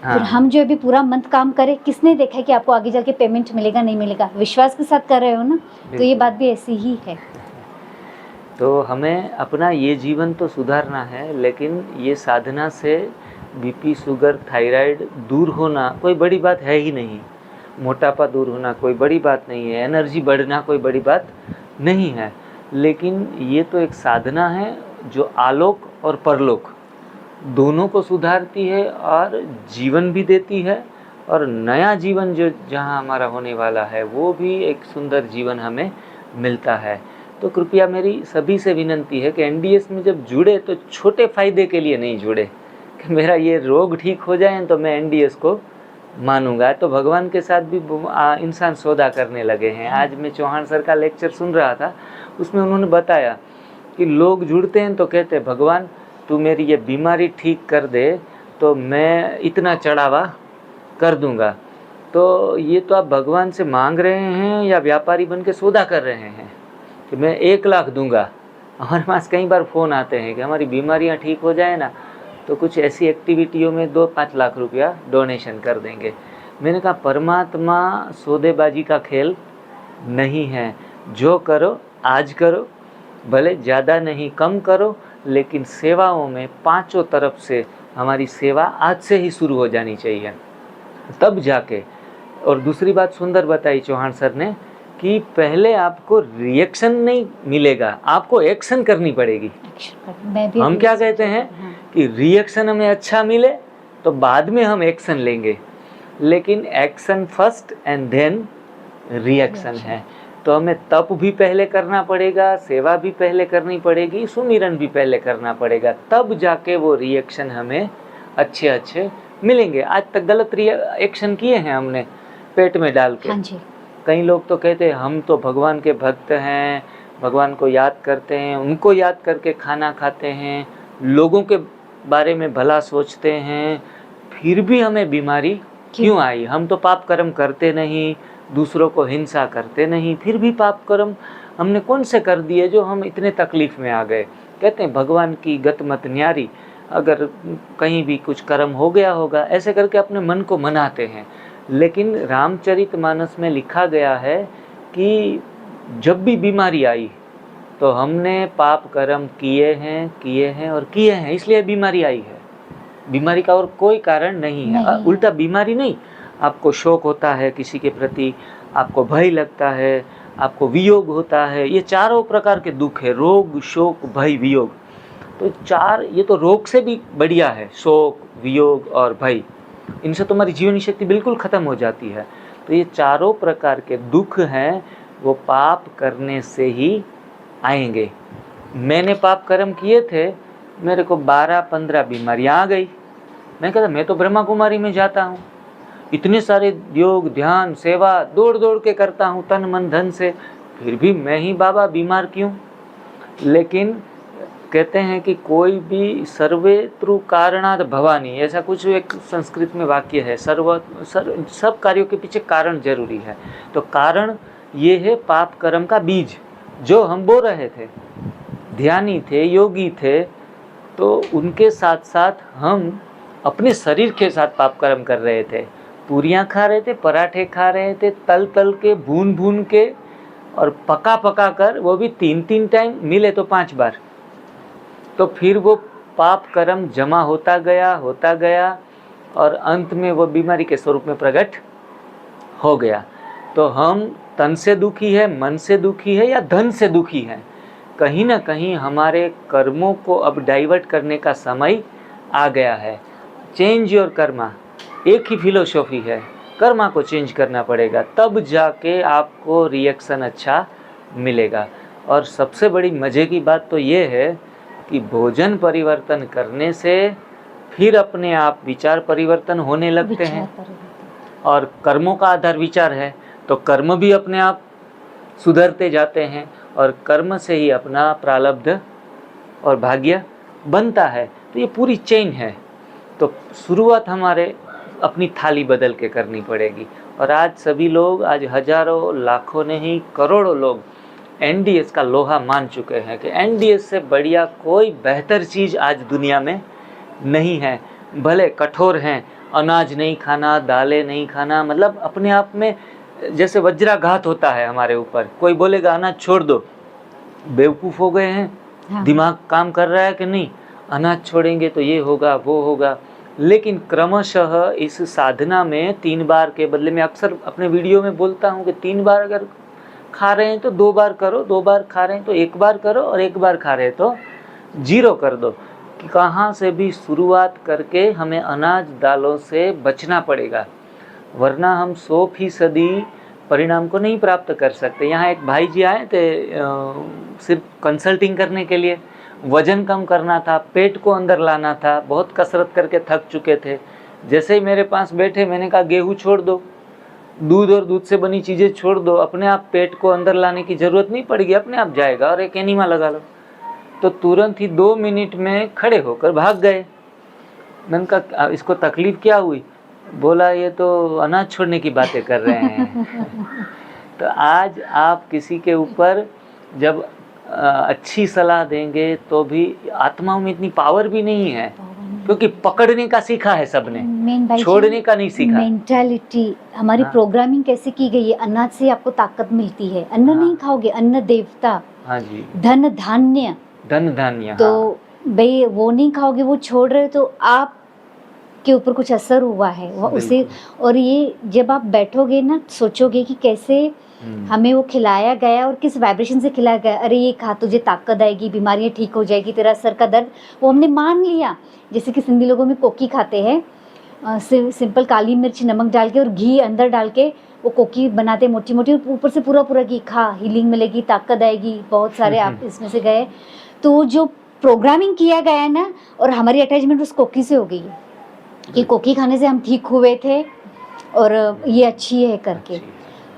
हाँ। फिर हम जो अभी पूरा मंथ काम करें, किसने देखा है कि आपको आगे चल के पेमेंट मिलेगा नहीं मिलेगा, विश्वास के साथ कर रहे हो ना, तो ये बात भी ऐसी ही है। तो हमें अपना ये जीवन तो सुधारना है, लेकिन ये साधना से बीपी, शुगर, थायराइड दूर होना कोई बड़ी बात है ही नहीं, मोटापा दूर होना कोई बड़ी बात नहीं है, एनर्जी बढ़ना कोई बड़ी बात नहीं है, लेकिन ये तो एक साधना है जो आलोक और परलोक दोनों को सुधारती है और जीवन भी देती है, और नया जीवन जो जहाँ हमारा होने वाला है वो भी एक सुंदर जीवन हमें मिलता है। तो कृपया मेरी सभी से विनंती है कि एनडीएस में जब जुड़े तो छोटे फ़ायदे के लिए नहीं जुड़े कि मेरा ये रोग ठीक हो जाए तो मैं एनडीएस को मानूंगा। तो भगवान के साथ भी इंसान सौदा करने लगे हैं। आज मैं चौहान सर का लेक्चर सुन रहा था, उसमें उन्होंने बताया कि लोग जुड़ते हैं तो कहते हैं भगवान तू मेरी ये बीमारी ठीक कर दे तो मैं इतना चढ़ावा कर दूंगा। तो ये तो आप भगवान से मांग रहे हैं या व्यापारी बन के सौदा कर रहे हैं कि मैं 1 लाख दूंगा। हमारे पास कई बार फ़ोन आते हैं कि हमारी बीमारियां ठीक हो जाए ना तो कुछ ऐसी एक्टिविटियों में 2-5 लाख रुपया डोनेशन कर देंगे। मैंने कहा परमात्मा सौदेबाजी का खेल नहीं है, जो करो आज करो, भले ज़्यादा नहीं कम करो, लेकिन सेवाओं में पांचों तरफ से हमारी सेवा आज से ही शुरू हो जानी चाहिए, तब जाके। और दूसरी बात सुंदर बताई चौहान सर ने कि पहले आपको रिएक्शन नहीं मिलेगा, आपको एक्शन करनी पड़ेगी। हम क्या कहते हैं कि रिएक्शन हमें अच्छा मिले तो बाद में हम एक्शन लेंगे, लेकिन action first and then reaction है। तो हमें तप भी पहले करना पड़ेगा, सेवा भी पहले करनी पड़ेगी, सुमिरन भी पहले करना पड़ेगा, तब जाके वो रिएक्शन हमें अच्छे अच्छे मिलेंगे। आज तक गलत रिएक्शन किए हैं हमने पेट में डाल के। हाँ जी। कई लोग तो कहते हैं हम तो भगवान के भक्त हैं, भगवान को याद करते हैं, उनको याद करके खाना खाते हैं, लोगों के बारे में भला सोचते हैं, फिर भी हमें बीमारी क्यों आई? हम तो पाप कर्म करते नहीं, दूसरों को हिंसा करते नहीं, फिर भी पाप कर्म हमने कौन से कर दिए जो हम इतने तकलीफ में आ गए? कहते हैं भगवान की गत मत न्यारी, अगर कहीं भी कुछ कर्म हो गया होगा, ऐसे करके अपने मन को मनाते हैं। लेकिन रामचरितमानस में लिखा गया है कि जब भी बीमारी आई तो हमने पाप कर्म किए हैं और किए हैं, इसलिए बीमारी आई है। बीमारी का और कोई कारण नहीं है। उल्टा बीमारी नहीं, आपको शोक होता है किसी के प्रति, आपको भय लगता है, आपको वियोग होता है, ये चारों प्रकार के दुख है, रोग, शोक, भय, वियोग। तो चार, ये तो रोग से भी बढ़िया है, शोक, वियोग और भय। इनसे तुम्हारी जीवनी शक्ति बिल्कुल खत्म हो जाती है। तो ये चारों प्रकार के दुख हैं, वो पाप करने से ही आएंगे। मैंने पाप कर्म किए थे, मेरे को 12-15 बीमारियां आ गई। मैं कहता मैं तो ब्रह्मा कुमारी में जाता हूँ, इतने सारे योग, ध्यान, सेवा दौड़ दौड़ के करता हूँ तन मन धन से, फिर भी मैं ही बाबा बीमार क्यों? लेकिन कहते हैं कि कोई भी सर्वेत्रु कारणात् भवानी, ऐसा कुछ एक संस्कृत में वाक्य है। सब कार्यों के पीछे कारण जरूरी है। तो कारण ये है पाप कर्म का बीज, जो हम बो रहे थे। ध्यानी थे, योगी थे, तो उनके साथ साथ हम अपने शरीर के साथ पाप कर्म कर रहे थे। पूरियाँ खा रहे थे, पराठे खा रहे थे, तल तल के, भून भून के और पका पका कर, वो भी 3-3 टाइम, मिले तो 5 बार। तो फिर वो पाप कर्म जमा होता गया और अंत में वो बीमारी के स्वरूप में प्रकट हो गया। तो हम तन से दुखी है, मन से दुखी है या धन से दुखी है, कहीं ना कहीं हमारे कर्मों को अब डाइवर्ट करने का समय आ गया है। चेंज योर कर्मा, एक ही फिलोसॉफी है, कर्मा को चेंज करना पड़ेगा, तब जाके आपको रिएक्शन अच्छा मिलेगा। और सबसे बड़ी मज़े की बात तो ये है कि भोजन परिवर्तन करने से फिर अपने आप विचार परिवर्तन होने लगते हैं। और कर्मों का आधार विचार है, तो कर्म भी अपने आप सुधरते जाते हैं और कर्म से ही अपना प्रारब्ध और भाग्य बनता है। तो ये पूरी चेन है। तो शुरुआत हमारे अपनी थाली बदल के करनी पड़ेगी। और आज सभी लोग, आज हजारों, लाखों नहीं करोड़ों लोग एनडीएस का लोहा मान चुके हैं कि एनडीएस से बढ़िया कोई बेहतर चीज़ आज दुनिया में नहीं है। भले कठोर हैं, अनाज नहीं खाना, दालें नहीं खाना, मतलब अपने आप में जैसे वज्राघात होता है हमारे ऊपर। कोई बोलेगा अनाज छोड़ दो, बेवकूफ़ हो गए हैं, हाँ। दिमाग काम कर रहा है कि नहीं, अनाज छोड़ेंगे तो ये होगा वो होगा। लेकिन क्रमशः इस साधना में 3 बार के बदले में, अक्सर अपने वीडियो में बोलता हूँ कि 3 बार अगर खा रहे हैं तो 2 बार करो, 2 बार खा रहे हैं तो 1 बार करो, और 1 बार खा रहे हैं तो 0 कर दो। कि कहाँ से भी शुरुआत करके हमें अनाज दालों से बचना पड़ेगा, वरना हम 100% परिणाम को नहीं प्राप्त कर सकते। यहाँ एक भाई जी आए थे सिर्फ कंसल्टिंग करने के लिए, वजन कम करना था, पेट को अंदर लाना था, बहुत कसरत करके थक चुके थे। जैसे ही मेरे पास बैठे मैंने कहा गेहूँ छोड़ दो, दूध और दूध से बनी चीज़ें छोड़ दो, अपने आप पेट को अंदर लाने की ज़रूरत नहीं पड़ेगी, अपने आप जाएगा, और एक एनीमा लगा लो। तो तुरंत ही 2 मिनट में खड़े होकर भाग गए। मैंने कहा इसको तकलीफ़ क्या हुई? बोला ये तो अनाज छोड़ने की बातें कर रहे हैं। तो आज आप किसी के ऊपर जब अच्छी सलाह देंगे तो भी आत्माओं में इतनी पावर भी नहीं है, क्योंकि पकड़ने का सीखा है सबने, छोड़ने का नहीं सीखा। मेंटालिटी हमारी प्रोग्रामिंग कैसे की गई है, अनाज से आपको ताकत मिलती है, अन्न नहीं खाओगे, अन्न देवता। हाँ जी। धन धान्य, धन धान्य, तो भाई वो नहीं खाओगे, वो छोड़ रहे हो, तो आप के ऊपर कुछ असर हुआ है वो उसे। और ये जब आप बैठोगे ना, सोचोगे कि कैसे हमें वो खिलाया गया और किस वाइब्रेशन से खिलाया गया। अरे ये खा, तुझे ताकत आएगी, बीमारियां ठीक हो जाएगी, तेरा सर का दर्द, वो हमने मान लिया। जैसे कि सिंधी लोगों में कोकी खाते हैं, सिंपल काली मिर्च नमक डाल के और घी अंदर डाल के वो कोकी बनाते मोटी मोटी, और ऊपर से पूरा पूरा घी खा, हीलिंग मिलेगी, ताकत आएगी, बहुत सारे आप इसमें से गए। तो जो प्रोग्रामिंग किया गया है ना, और हमारी अटैचमेंट उस कोकी से हो गई है कि कोकी खाने से हम ठीक हुए थे और ये अच्छी है करके।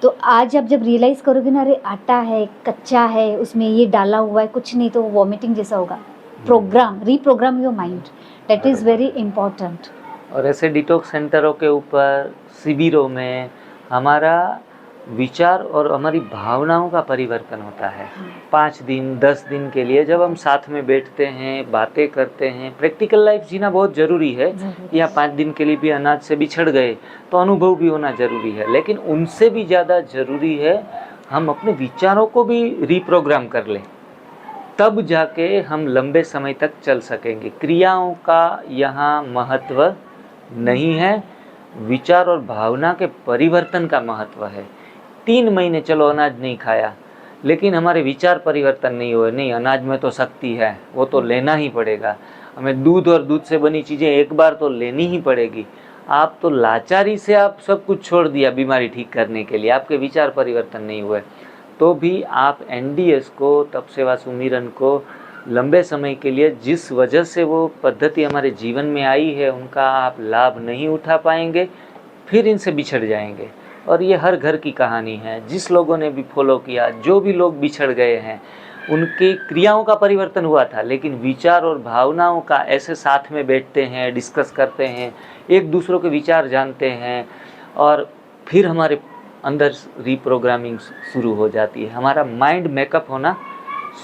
तो आज आप जब रियलाइज़ करोगे ना, अरे आटा है, कच्चा है, उसमें ये डाला हुआ है, कुछ नहीं, तो वॉमिटिंग जैसा होगा। Reprogram your mind, that is very important. और ऐसे डिटॉक्स सेंटरों के ऊपर, शिविरों में हमारा विचार और हमारी भावनाओं का परिवर्तन होता है। 5 दिन 10 दिन के लिए जब हम साथ में बैठते हैं, बातें करते हैं, प्रैक्टिकल लाइफ जीना बहुत ज़रूरी है। या 5 दिन के लिए भी अनाज से बिछड़ गए तो अनुभव भी होना ज़रूरी है, लेकिन उनसे भी ज़्यादा ज़रूरी है हम अपने विचारों को भी रीप्रोग्राम कर लें, तब जाके हम लंबे समय तक चल सकेंगे। क्रियाओं का यहाँ महत्व नहीं है, विचार और भावना के परिवर्तन का महत्व है। 3 महीने चलो अनाज नहीं खाया, लेकिन हमारे विचार परिवर्तन नहीं हुए, नहीं अनाज में तो शक्ति है, वो तो लेना ही पड़ेगा, हमें दूध और दूध से बनी चीज़ें एक बार तो लेनी ही पड़ेगी। आप तो लाचारी से आप सब कुछ छोड़ दिया बीमारी ठीक करने के लिए, आपके विचार परिवर्तन नहीं हुए, तो भी आप NDS को, तप सेवा सुमिरन को लंबे समय के लिए, जिस वजह से वो पद्धति हमारे जीवन में आई है, उनका आप लाभ नहीं उठा पाएंगे, फिर इनसे बिछड़ जाएंगे। और ये हर घर की कहानी है। जिस लोगों ने भी फॉलो किया, जो भी लोग बिछड़ गए हैं, उनकी क्रियाओं का परिवर्तन हुआ था, लेकिन विचार और भावनाओं का, ऐसे साथ में बैठते हैं, डिस्कस करते हैं, एक दूसरों के विचार जानते हैं, और फिर हमारे अंदर रीप्रोग्रामिंग शुरू हो जाती है, हमारा माइंड मेकअप होना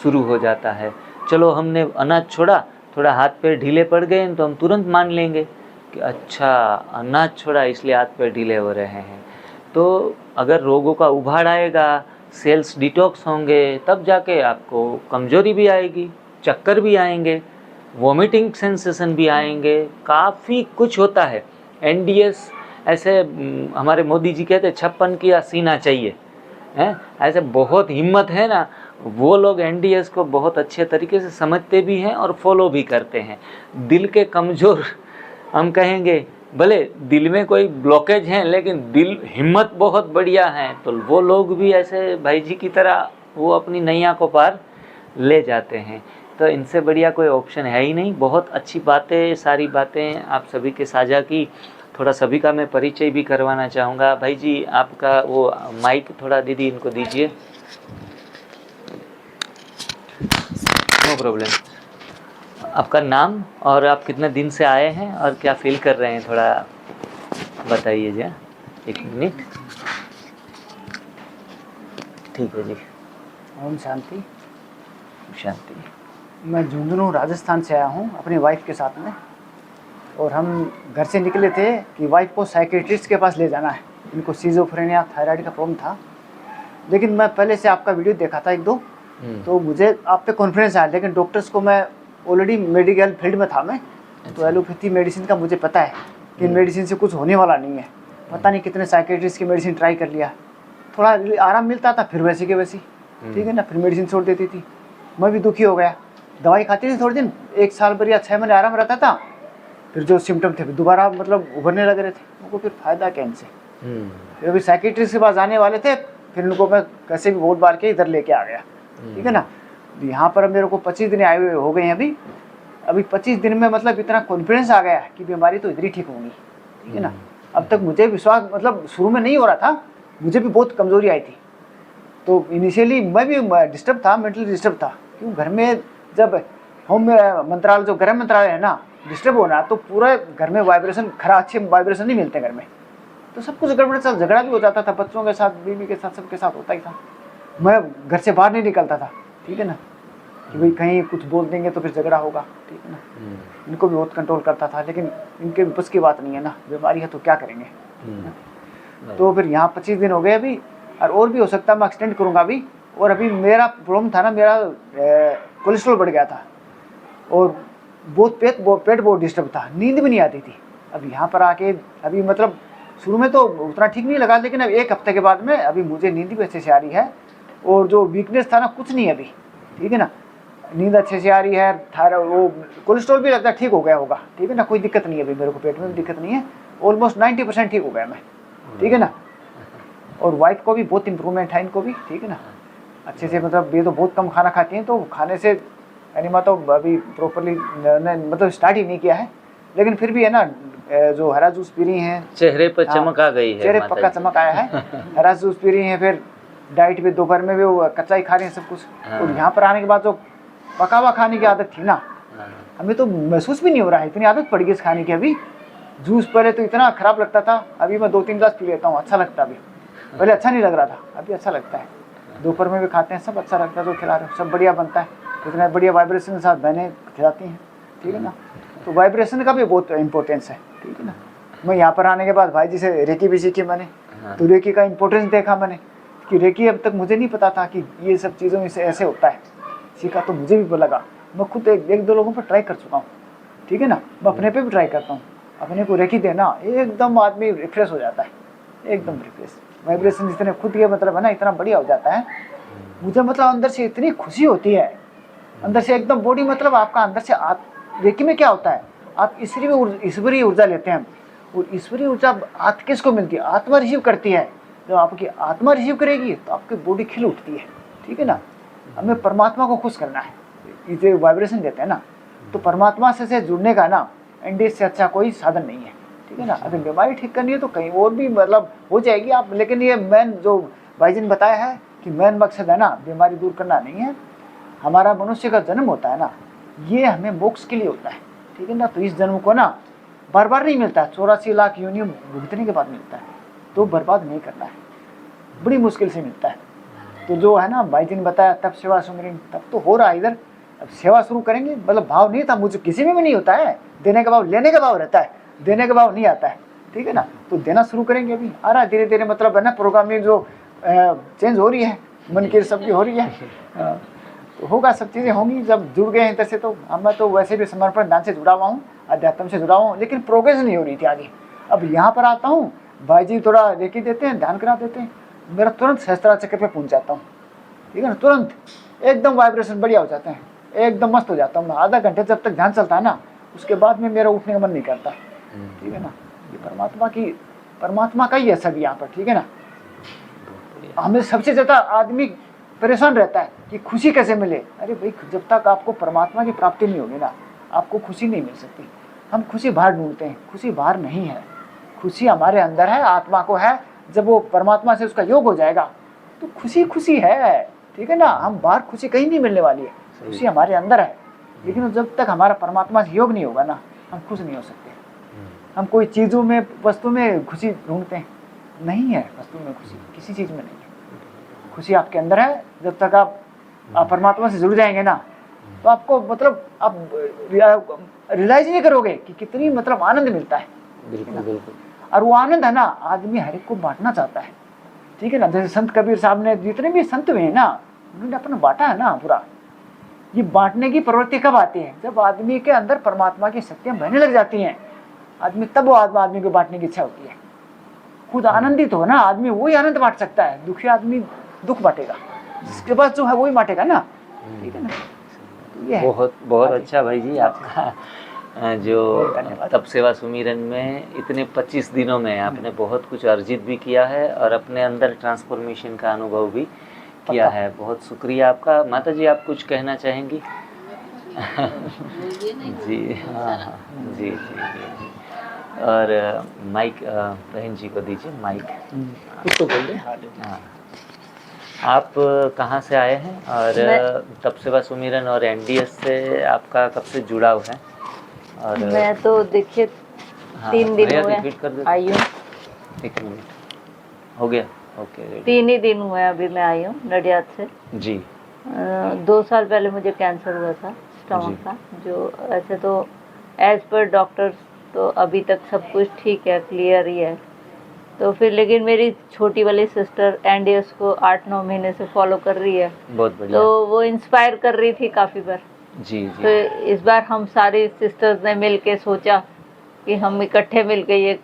शुरू हो जाता है। चलो हमने अनाज छोड़ा, थोड़ा हाथ पैर ढीले पड़ गए तो हम तुरंत मान लेंगे कि अच्छा अनाज छोड़ा इसलिए हाथ पैर ढीले हो रहे हैं। तो अगर रोगों का उभाड़ आएगा, सेल्स डिटॉक्स होंगे, तब जाके आपको कमजोरी भी आएगी, चक्कर भी आएंगे, वॉमिटिंग सेंसेशन भी आएंगे, काफ़ी कुछ होता है। NDS ऐसे हमारे मोदी जी कहते हैं 56 किया सीना चाहिए, हैं? ऐसे बहुत हिम्मत है ना, वो लोग NDS को बहुत अच्छे तरीके से समझते भी हैं और फॉलो भी करते हैं। दिल के कमज़ोर हम कहेंगे, भले दिल में कोई ब्लॉकेज है, लेकिन दिल हिम्मत बहुत बढ़िया है, तो वो लोग भी ऐसे भाई जी की तरह वो अपनी नैया को पार ले जाते हैं। तो इनसे बढ़िया कोई ऑप्शन है ही नहीं। बहुत अच्छी बातें, सारी बातें आप सभी के साझा की। थोड़ा सभी का मैं परिचय भी करवाना चाहूँगा। भाई जी आपका वो माइक थोड़ा दीदी इनको दीजिए। No problem. आपका नाम और आप कितने दिन से आए हैं और क्या फील कर रहे हैं, थोड़ा बताइए जी। 1 मिनट। ठीक है जी। ओम शांति। शांति। मैं झुंझुनू राजस्थान से आया हूँ अपनी वाइफ के साथ में, और हम घर से निकले थे कि वाइफ को साइकेट्रिस्ट के पास ले जाना है, इनको सीजोफ्रेनिया, थायराइड का प्रॉब्लम था। लेकिन मैं पहले से आपका वीडियो देखा था 1-2, तो मुझे आप पे कॉन्फिडेंस आया, लेकिन डॉक्टर्स को मैं ऑलरेडी मेडिकल फील्ड में था मैं, तो एलोपैथी मेडिसिन का मुझे पता है कि मेडिसिन से कुछ होने वाला नहीं है। पता नहीं कितने साइकेट्रिस्ट की मेडिसिन ट्राई कर लिया, थोड़ा आराम मिलता था, फिर वैसे के वैसी, ठीक है ना, फिर मेडिसिन छोड़ देती थी। मैं भी दुखी हो गया, दवाई खाती थी थोड़े दिन, 1 साल भर या 6 महीने आराम रहता था, फिर जो सिम्टम थे दोबारा मतलब उभरने लग रहे थे। उनको फिर फायदा क्या इनसे। फिर अभी साइकेट्रिस्ट के पास जाने वाले थे, फिर उनको मैं कैसे भी वोट बार के इधर लेके आ गया, ठीक है ना। यहाँ पर मेरे को 25 दिन आए हुए हो गए हैं अभी 25 दिन में मतलब इतना कॉन्फिडेंस आ गया कि बीमारी तो इधर ही ठीक होगी, ठीक है ना। अब तक मुझे विश्वास मतलब शुरू में नहीं हो रहा था, मुझे भी बहुत कमज़ोरी आई थी। तो इनिशियली मैं भी डिस्टर्ब था, मेंटली डिस्टर्ब था, क्यों घर में जब होम मंत्रालय जो गृह मंत्रालय है ना डिस्टर्ब होना, तो पूरा घर में वाइब्रेशन खराब, अच्छे वाइब्रेशन नहीं मिलते घर में, तो सब कुछ गड़बड़ से झगड़ा भी हो जाता था, बच्चों के साथ, बीवी के साथ, सबके साथ होता ही था। मैं घर से बाहर नहीं निकलता था, ठीक है ना, कि भाई कहीं कुछ बोल देंगे तो फिर झगड़ा होगा, ठीक है ना। इनको भी बहुत कंट्रोल करता था, लेकिन इनके बस की बात नहीं है ना, बीमारी है तो क्या करेंगे। तो फिर यहाँ 25 दिन हो गए अभी, और भी हो सकता है मैं एक्सटेंड करूँगा अभी। और अभी मेरा प्रॉब्लम था ना, मेरा कोलेस्ट्रॉल बढ़ गया था, और बहुत पेट बहुत डिस्टर्ब था, नींद भी नहीं आती थी। अब यहाँ पर आके अभी मतलब शुरू में तो उतना ठीक नहीं लगा, लेकिन अब 1 हफ्ते के बाद में अभी मुझे नींद भी अच्छे से आ रही है, और जो वीकनेस था ना कुछ नहीं अभी, ठीक है ना, नींद अच्छे से आ रही है। थायराइड वो कोलेस्ट्रॉल भी लगता है ठीक हो गया होगा, ठीक है ना, कोई दिक्कत नहीं है अभी मेरे को, पेट में भी दिक्कत नहीं है, ऑलमोस्ट 90% ठीक हो गया मैं, ठीक है ना। और वाइफ को भी बहुत इंप्रूवमेंट है, इनको भी, ठीक है ना, अच्छे से, मतलब ये तो बहुत कम खाना खाती हैं, तो खाने से एनिमा तो अभी प्रॉपरली मतलब स्टार्ट ही नहीं किया है, लेकिन फिर भी है ना जो हरा जूस पी रही हैं, चेहरे पर चमक आ गई है, चेहरे पर पक्का चमक आया है। हरा जूस पी रही हैं, फिर डाइट पे दोपहर में भी वो कच्चा ही खा रही हैं सब कुछ। और यहाँ पर आने के बाद जो पका हुआ खाने की आदत थी ना, हमें तो महसूस भी नहीं हो रहा है, इतनी आदत पड़ गई इस खाने की। अभी जूस पहले तो इतना खराब लगता था, अभी मैं 2-3 ग्लास पी लेता हूँ, अच्छा लगता है अभी, पहले अच्छा नहीं लग रहा था, अभी अच्छा लगता है। दोपहर में भी खाते हैं, सब अच्छा लगता है, जो खिला रहे हो सब बढ़िया बनता है, इतना बढ़िया वाइब्रेशन के साथ बहनें खिलाती हैं, ठीक है ना। तो वाइब्रेशन का भी बहुत इम्पोर्टेंस है, ठीक है ना। मैं यहाँ पर आने के बाद भाई जी से रेकी भी सीखी मैंने, तो रेकी का इम्पोर्टेंस देखा मैंने कि रेकी अब तक मुझे नहीं पता था कि ये सब चीज़ों में से ऐसे होता है, सीखा तो मुझे भी लगा। मैं खुद 1-2 लोगों पर ट्राई कर चुका हूँ, ठीक है ना, मैं अपने पे भी ट्राई करता हूँ, अपने को रेकी देना, एकदम आदमी रिफ्रेश हो जाता है, एकदम रिफ्रेश। वाइब्रेशन जितने खुद ये मतलब है ना इतना बढ़िया हो जाता है, मुझे मतलब अंदर से इतनी खुशी होती है, अंदर से एकदम बॉडी, मतलब आपका अंदर से रेकी में क्या होता है, आप ईश्वरीय ऊर्जा लेते हैं, और ईश्वरीय ऊर्जा आत्मा किसको मिलती है, आत्मा रिसीव करती है। जब आपकी आत्मा रिसीव करेगी तो आपकी बॉडी खिल उठती है, ठीक है ना। हमें परमात्मा को खुश करना है, इसे वाइब्रेशन देते हैं ना, तो परमात्मा से जुड़ने का ना एनडीएस से अच्छा कोई साधन नहीं है, ठीक है ना। अगर बीमारी ठीक करनी है तो कहीं और भी मतलब हो जाएगी आप, लेकिन ये मेन जो भाईजी ने बताया है कि मेन मकसद है ना बीमारी दूर करना नहीं है। हमारा मनुष्य का जन्म होता है ना, ये हमें मोक्ष के लिए होता है, ठीक है ना। तो इस जन्म को ना बार बार नहीं मिलता है, 84 लाख योनियों भुगतने के बाद मिलता है, तो बर्बाद नहीं करना है, बड़ी मुश्किल से मिलता है। तो जो है ना भाई जी ने बताया तब सेवा सुमरन, तब तो हो रहा है इधर, अब सेवा शुरू करेंगे। मतलब भाव नहीं था मुझे, किसी में भी नहीं होता है, देने का भाव, लेने का भाव रहता है, देने का भाव नहीं आता है, ठीक है ना। तो देना शुरू करेंगे, अभी आ रहा है धीरे धीरे, मतलब है ना प्रोग्रामिंग जो चेंज हो रही है, मन की सबकी हो रही है, तो होगा, सब चीज़ें होंगी जब जुड़ गए हैं इधर से। तो मैं तो वैसे भी समर्पण दान से जुड़ा हुआ हूँ, अध्यात्म से जुड़ा हुआ हूँ, लेकिन प्रोग्रेस नहीं हो रही थी आगे। अब यहाँ पर आता हूँ, भाई जी थोड़ा रेकी देते हैं, ध्यान करा देते हैं, मेरा तुरंत सहस्त्रार चक्र पे पहुँच जाता हूँ, ठीक है ना, तुरंत एकदम वाइब्रेशन बढ़िया हो जाते हैं, एकदम मस्त हो जाता हूँ मैं। आधा घंटे जब तक ध्यान चलता है ना, उसके बाद में मेरा उठने का मन नहीं करता, ठीक है ना। ये परमात्मा का ही है सब यहाँ पर, ठीक है ना। हमें सबसे ज़्यादा आदमी परेशान रहता है कि खुशी कैसे मिले। अरे भाई, जब तक आपको परमात्मा की प्राप्ति नहीं होगी ना, आपको खुशी नहीं मिल सकती। हम खुशी बाहर ढूंढते हैं, खुशी बाहर नहीं है, खुशी हमारे अंदर है, आत्मा को है। जब वो परमात्मा से उसका योग हो जाएगा तो खुशी खुशी है, ठीक है ना। हम बाहर खुशी कहीं नहीं मिलने वाली है, खुशी हमारे अंदर है। लेकिन जब तक हमारा परमात्मा से योग नहीं होगा ना, हम खुश नहीं हो सकते। हम कोई चीज़ों में, वस्तु में खुशी ढूंढते हैं, नहीं है वस्तु में खुशी, किसी चीज़ में नहीं है। खुशी आपके अंदर है। जब तक आप परमात्मा से जुड़ जाएंगे ना, तो आपको मतलब आप रियलाइज नहीं करोगे कि कितनी मतलब आनंद मिलता है। बिल्कुल बिल्कुल। और वो आनंद है ना, आदमी हर एक को बांटना चाहता है, ठीक है ना। जैसे संत कबीर साहब ने, जितने भी संत हुए हैं ना, उन्होंने अपना बांटा है ना पूरा। ये बांटने की प्रवृत्ति कब आती है? जब आदमी के अंदर परमात्मा की शक्तियां बहने लग जाती हैं, आदमी, तब वो आदमी को बांटने की इच्छा होती है। खुद आनंदित हो ना आदमी, वही आनंद बांट सकता है। दुखी आदमी दुख बांटेगा, जिसके पास जो है वही बांटेगा ना, ठीक है ना। तो ये बहुत बहुत अच्छा भाई जी, आपका जो तप सेवा सुमिरन में इतने 25 दिनों में आपने बहुत कुछ अर्जित भी किया है और अपने अंदर ट्रांसफॉर्मेशन का अनुभव भी किया है। बहुत शुक्रिया आपका। माता जी, आप कुछ कहना चाहेंगी? जी हाँ जी। और माइक बहन जी को दीजिए माइक। कुछ तो बोल दे। हाँ, आप कहाँ से आए हैं और तप सेवा सुमिरन और एनडीएस से आपका कब से जुड़ाव है? और मैं तो देखिए 3 दिन हुए आई हूँ। 1 मिनट हो गया, ओके। 3 ही दिन हुए अभी मैं आई हूँ नडियाद से जी। 2 साल पहले मुझे कैंसर हुआ था स्टमक का, जो ऐसे तो एज पर डॉक्टर्स तो अभी तक सब कुछ ठीक है, क्लियर ही है। तो फिर लेकिन मेरी छोटी वाली सिस्टर एनडीएस को 8-9 महीने से फॉलो कर रही है, बहुत बढ़िया। तो वो इंस्पायर कर रही थी काफ़ी बार जी जी। तो इस बार हम सारी सिस्टर्स ने मिल के सोचा कि हम इकट्ठे मिल के ये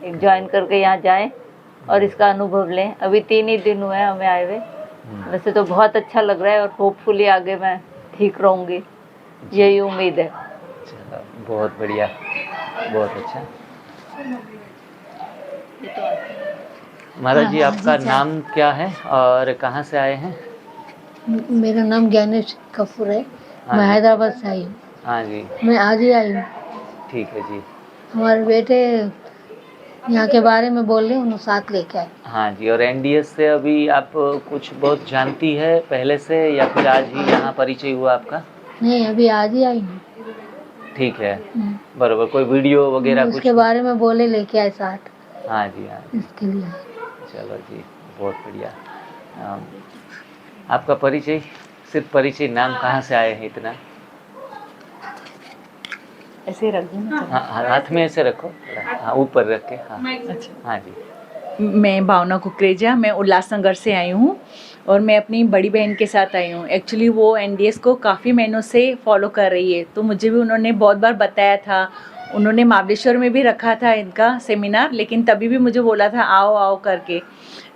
एक ज्वाइन करके यहाँ जाएं और इसका अनुभव लें। अभी 3 ही दिन हुए हैं हमें आए हुए। वैसे तो बहुत अच्छा लग रहा है और होपफुली आगे मैं ठीक रहूँगी, यही उम्मीद है। चलो बहुत बढ़िया, बहुत अच्छा। महाराज जी, आपका नाम क्या है और कहाँ से आए हैं? मेरा नाम ज्ञानेश कपूर है। हाँ मैं जी। हैदराबाद से आई हूँ। हाँ जी, मैं आज ही आई हूँ। ठीक है जी। हमारे बेटे यहाँ के बारे में बोल रहे उन्हें साथ लेके आए। हाँ जी, और एनडीएस से अभी आप कुछ बहुत जानती है पहले से या फिर आज ही यहाँ परिचय हुआ आपका? नहीं, अभी आज ही आई हूँ। ठीक है, बराबर। कोई वीडियो वगैरह कुछ? उसके बारे में बोले लेके आए साथ, हाँ जी, हाँ जी। इसके लिए। चलो जी, बहुत बढ़िया। आपका परिचय, सिर्फ परिचय, नाम, कहाँ से आए हैं इतना? ऐसे रख दूँ? हाँ, हाथ में ऐसे रखो, हाँ ऊपर रख के। हाँ अच्छा। हाँ जी। मैं भावना कुकरेजा, मैं उल्लासनगर से आई हूँ और मैं अपनी बड़ी बहन के साथ आई हूँ। एक्चुअली वो एनडीएस को काफ़ी महीनों से फॉलो कर रही है, तो मुझे भी उन्होंने बहुत बार बताया था। उन्होंने महाबलेश्वर में भी रखा था इनका सेमिनार, लेकिन तभी भी मुझे बोला था आओ आओ करके,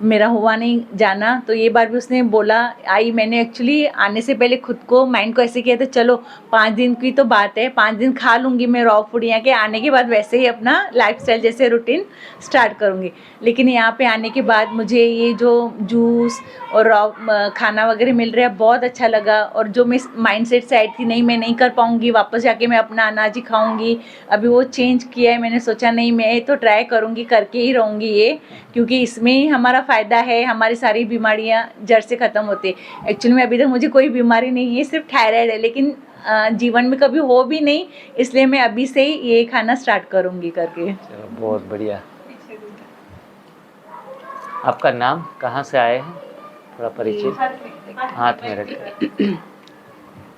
मेरा हुआ नहीं जाना। तो ये बार भी उसने बोला, आई। मैंने एक्चुअली आने से पहले खुद को माइंड को ऐसे किया था, चलो 5 दिन की तो बात है, 5 दिन खा लूँगी मैं रॉ फूड यहाँ के, आने के बाद वैसे ही अपना लाइफस्टाइल जैसे रूटीन स्टार्ट करूँगी। लेकिन यहाँ पे आने के बाद मुझे ये जो जूस और रॉ खाना वगैरह मिल रहा है बहुत अच्छा लगा। और जो मैं माइंड सेट से आई थी, नहीं मैं नहीं कर पाऊँगी, वापस जाके मैं अपना अनाज ही खाऊँगी, अभी वो चेंज किया है। मैंने सोचा नहीं, मैं तो ट्राई करूँगी, करके ही रहूँगी ये, क्योंकि इसमें ही हमारा फ़ायदा है, हमारी सारी बीमारियाँ जड़ से ख़त्म होती है। एक्चुअली में अभी तक मुझे कोई बीमारी नहीं है, सिर्फ थायराइड है, लेकिन जीवन में कभी हो भी नहीं, इसलिए मैं अभी से ही ये खाना स्टार्ट करूँगी करके। चलो बहुत बढ़िया। आपका नाम, कहाँ से आए हैं, थोड़ा परिचय हाथ में रखें।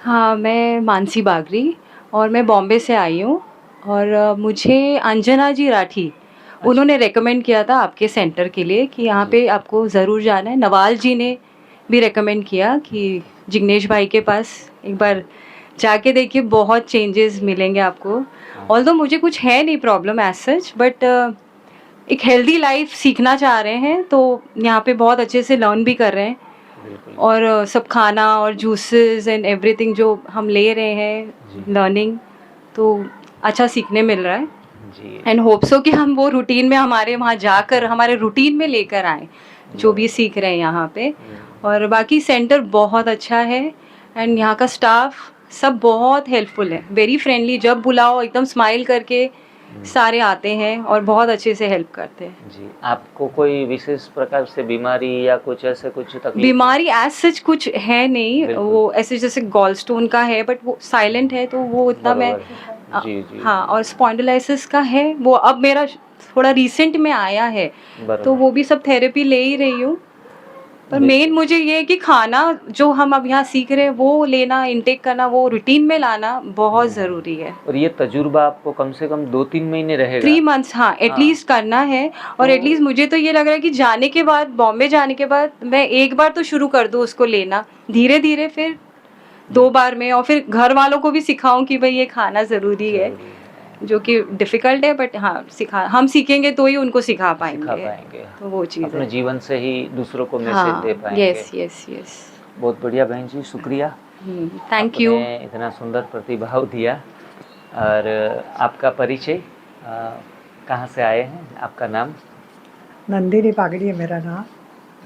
हाँ, मैं मानसी बागरी और मैं बॉम्बे से आई हूँ। और मुझे अंजना जी राठी, उन्होंने रेकमेंड किया था आपके सेंटर के लिए कि यहाँ पे आपको ज़रूर जाना है। नवाल जी ने भी रेकमेंड किया कि जिग्नेश भाई के पास एक बार जाके देखिए, बहुत चेंजेस मिलेंगे आपको। ऑल्दो मुझे कुछ है नहीं प्रॉब्लम एज सच, बट एक हेल्दी लाइफ सीखना चाह रहे हैं, तो यहाँ पे बहुत अच्छे से लर्न भी कर रहे हैं। और सब खाना और जूसेस एंड एवरीथिंग जो हम ले रहे हैं लर्निंग, तो अच्छा सीखने मिल रहा है। एंड होप सो कि हम वो रूटीन में हमारे वहाँ जाकर हमारे रूटीन में लेकर आए जो भी सीख रहे हैं यहाँ पे। और बाकी सेंटर बहुत अच्छा है एंड यहाँ का स्टाफ सब बहुत हेल्पफुल है, वेरी फ्रेंडली। जब बुलाओ एकदम स्माइल करके सारे आते हैं और बहुत अच्छे से हेल्प करते हैं। जी, आपको कोई विशेष प्रकार से बीमारी या कुछ ऐसे कुछ तकलीफ? बीमारी एज सच कुछ है नहीं, वो ऐसे जैसे गॉल स्टोन का है, बट वो साइलेंट है, तो वो इतना मैं जी जी। हाँ, और स्पॉन्डिलाइसिस का है, वो अब मेरा थोड़ा रिसेंट में आया है, तो वो भी सब थेरेपी ले ही रही हूँ। पर मेन मुझे ये है कि खाना जो हम अब यहाँ सीख रहे हैं वो लेना, इनटेक करना, वो रूटीन में लाना बहुत ज़रूरी है। और ये तजुर्बा आपको कम से कम 2-3 महीने रहेगा? 3 मंथ्स, हाँ, एटलीस्ट करना है। और एटलीस्ट मुझे तो ये लग रहा है कि जाने के बाद, बॉम्बे जाने के बाद, मैं एक बार तो शुरू कर दूँ उसको लेना, धीरे धीरे फिर 2 बार में, और फिर घर वालों को भी सिखाऊं कि भाई ये खाना ज़रूरी है, जो कि डिफ़िकल्ट है, बट हाँ, हम सीखेंगे तो ही उनको सिखा पाएंगे। तो वो चीज़ अपने है, जीवन से ही दूसरों को मैसेज हाँ, दे पाएंगे। यस। बहुत बढ़िया बहन जी, शुक्रिया, थैंक यू। आपने इतना सुंदर प्रतिभाव दिया। और आपका परिचय, कहाँ से आए हैं, आपका नाम? नंदिनी बागड़ी है मेरा नाम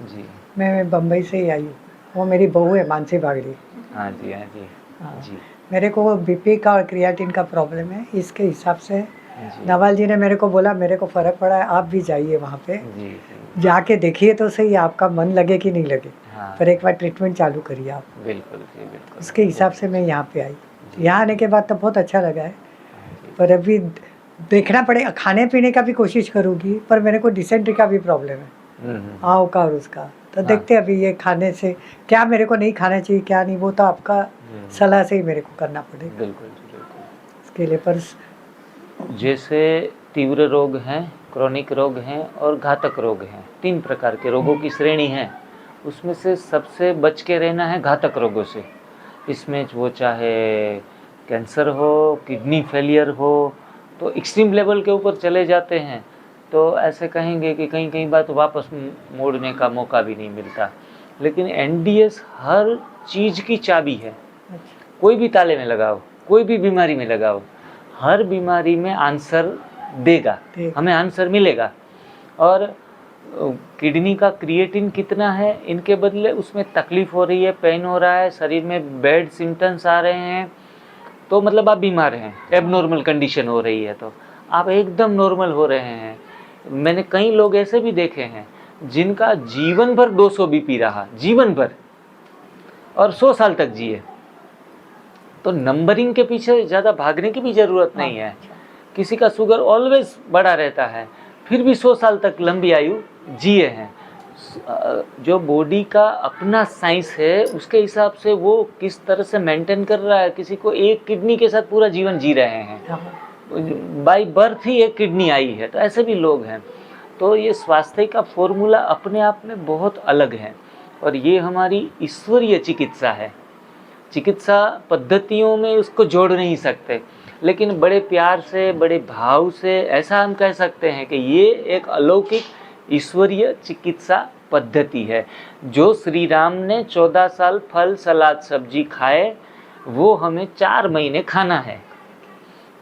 जी। मैं बम्बई से ही आई हूँ। वो मेरी बहू है मानसी बागड़ी। हाँ जी, हाँ जी। हाँ। जी मेरे को बीपी का और क्रिएटिन का प्रॉब्लम है, इसके हिसाब से जी। नवाल जी ने मेरे को बोला, मेरे को फ़र्क पड़ा है, आप भी जाइए वहाँ पे, जी जी। जाके देखिए तो सही, आपका मन लगे कि नहीं लगे, हाँ, पर एक बार ट्रीटमेंट चालू करिए आप। बिल्कुल जी, बिल्कुल। उसके हिसाब से मैं यहाँ पे आई। यहाँ आने के बाद तो बहुत अच्छा लगा है, पर अभी देखना पड़ेगा, खाने पीने का भी कोशिश करूँगी, पर मेरे को डिसेंट्री का भी प्रॉब्लम है, आँव का और उसका। तो देखते अभी ये खाने से क्या मेरे को नहीं खाना चाहिए, क्या नहीं, वो तो आपका सलाह से ही मेरे को करना पड़ेगा। बिल्कुल जी, बिल्कुल। इसके लिए पर जैसे तीव्र रोग हैं, क्रॉनिक रोग हैं और घातक रोग हैं, 3 प्रकार के रोगों की श्रेणी है। उसमें से सबसे बच के रहना है घातक रोगों से। इसमें वो चाहे कैंसर हो, किडनी फेलियर हो, तो एक्सट्रीम लेवल के ऊपर चले जाते हैं। तो ऐसे कहेंगे कि कहीं कहीं बात वापस मोड़ने का मौका भी नहीं मिलता। लेकिन एनडीएस हर चीज़ की चाबी है। कोई भी ताले में लगाओ, कोई भी बीमारी में लगाओ, हर बीमारी में आंसर देगा, हमें आंसर मिलेगा। और किडनी का क्रिएटिन कितना है, इनके बदले उसमें तकलीफ हो रही है, पेन हो रहा है, शरीर में बैड सिम्टम्स आ रहे हैं, तो मतलब आप बीमार हैं, एबनॉर्मल कंडीशन हो रही है, तो आप एकदम नॉर्मल हो रहे हैं। मैंने कई लोग ऐसे भी देखे हैं जिनका जीवन भर 200 बीपी रहा, जीवन भर, और 100 साल तक जिए। तो नंबरिंग के पीछे ज़्यादा भागने की भी ज़रूरत नहीं है। किसी का शुगर ऑलवेज बढ़ा रहता है, फिर भी 100 साल तक लंबी आयु जिए हैं। जो बॉडी का अपना साइंस है, उसके हिसाब से वो किस तरह से मेंटेन कर रहा है। किसी को एक किडनी के साथ पूरा जीवन जी रहे हैं, बाय बर्थ ही एक किडनी आई है, तो ऐसे भी लोग हैं। तो ये स्वास्थ्य का फॉर्मूला अपने आप में बहुत अलग है, और ये हमारी ईश्वरीय चिकित्सा है। चिकित्सा पद्धतियों में उसको जोड़ नहीं सकते, लेकिन बड़े प्यार से, बड़े भाव से ऐसा हम कह सकते हैं कि ये एक अलौकिक ईश्वरीय चिकित्सा पद्धति है। जो श्री राम ने 14 साल फल सलाद सब्जी खाए, वो हमें 4 महीने खाना है।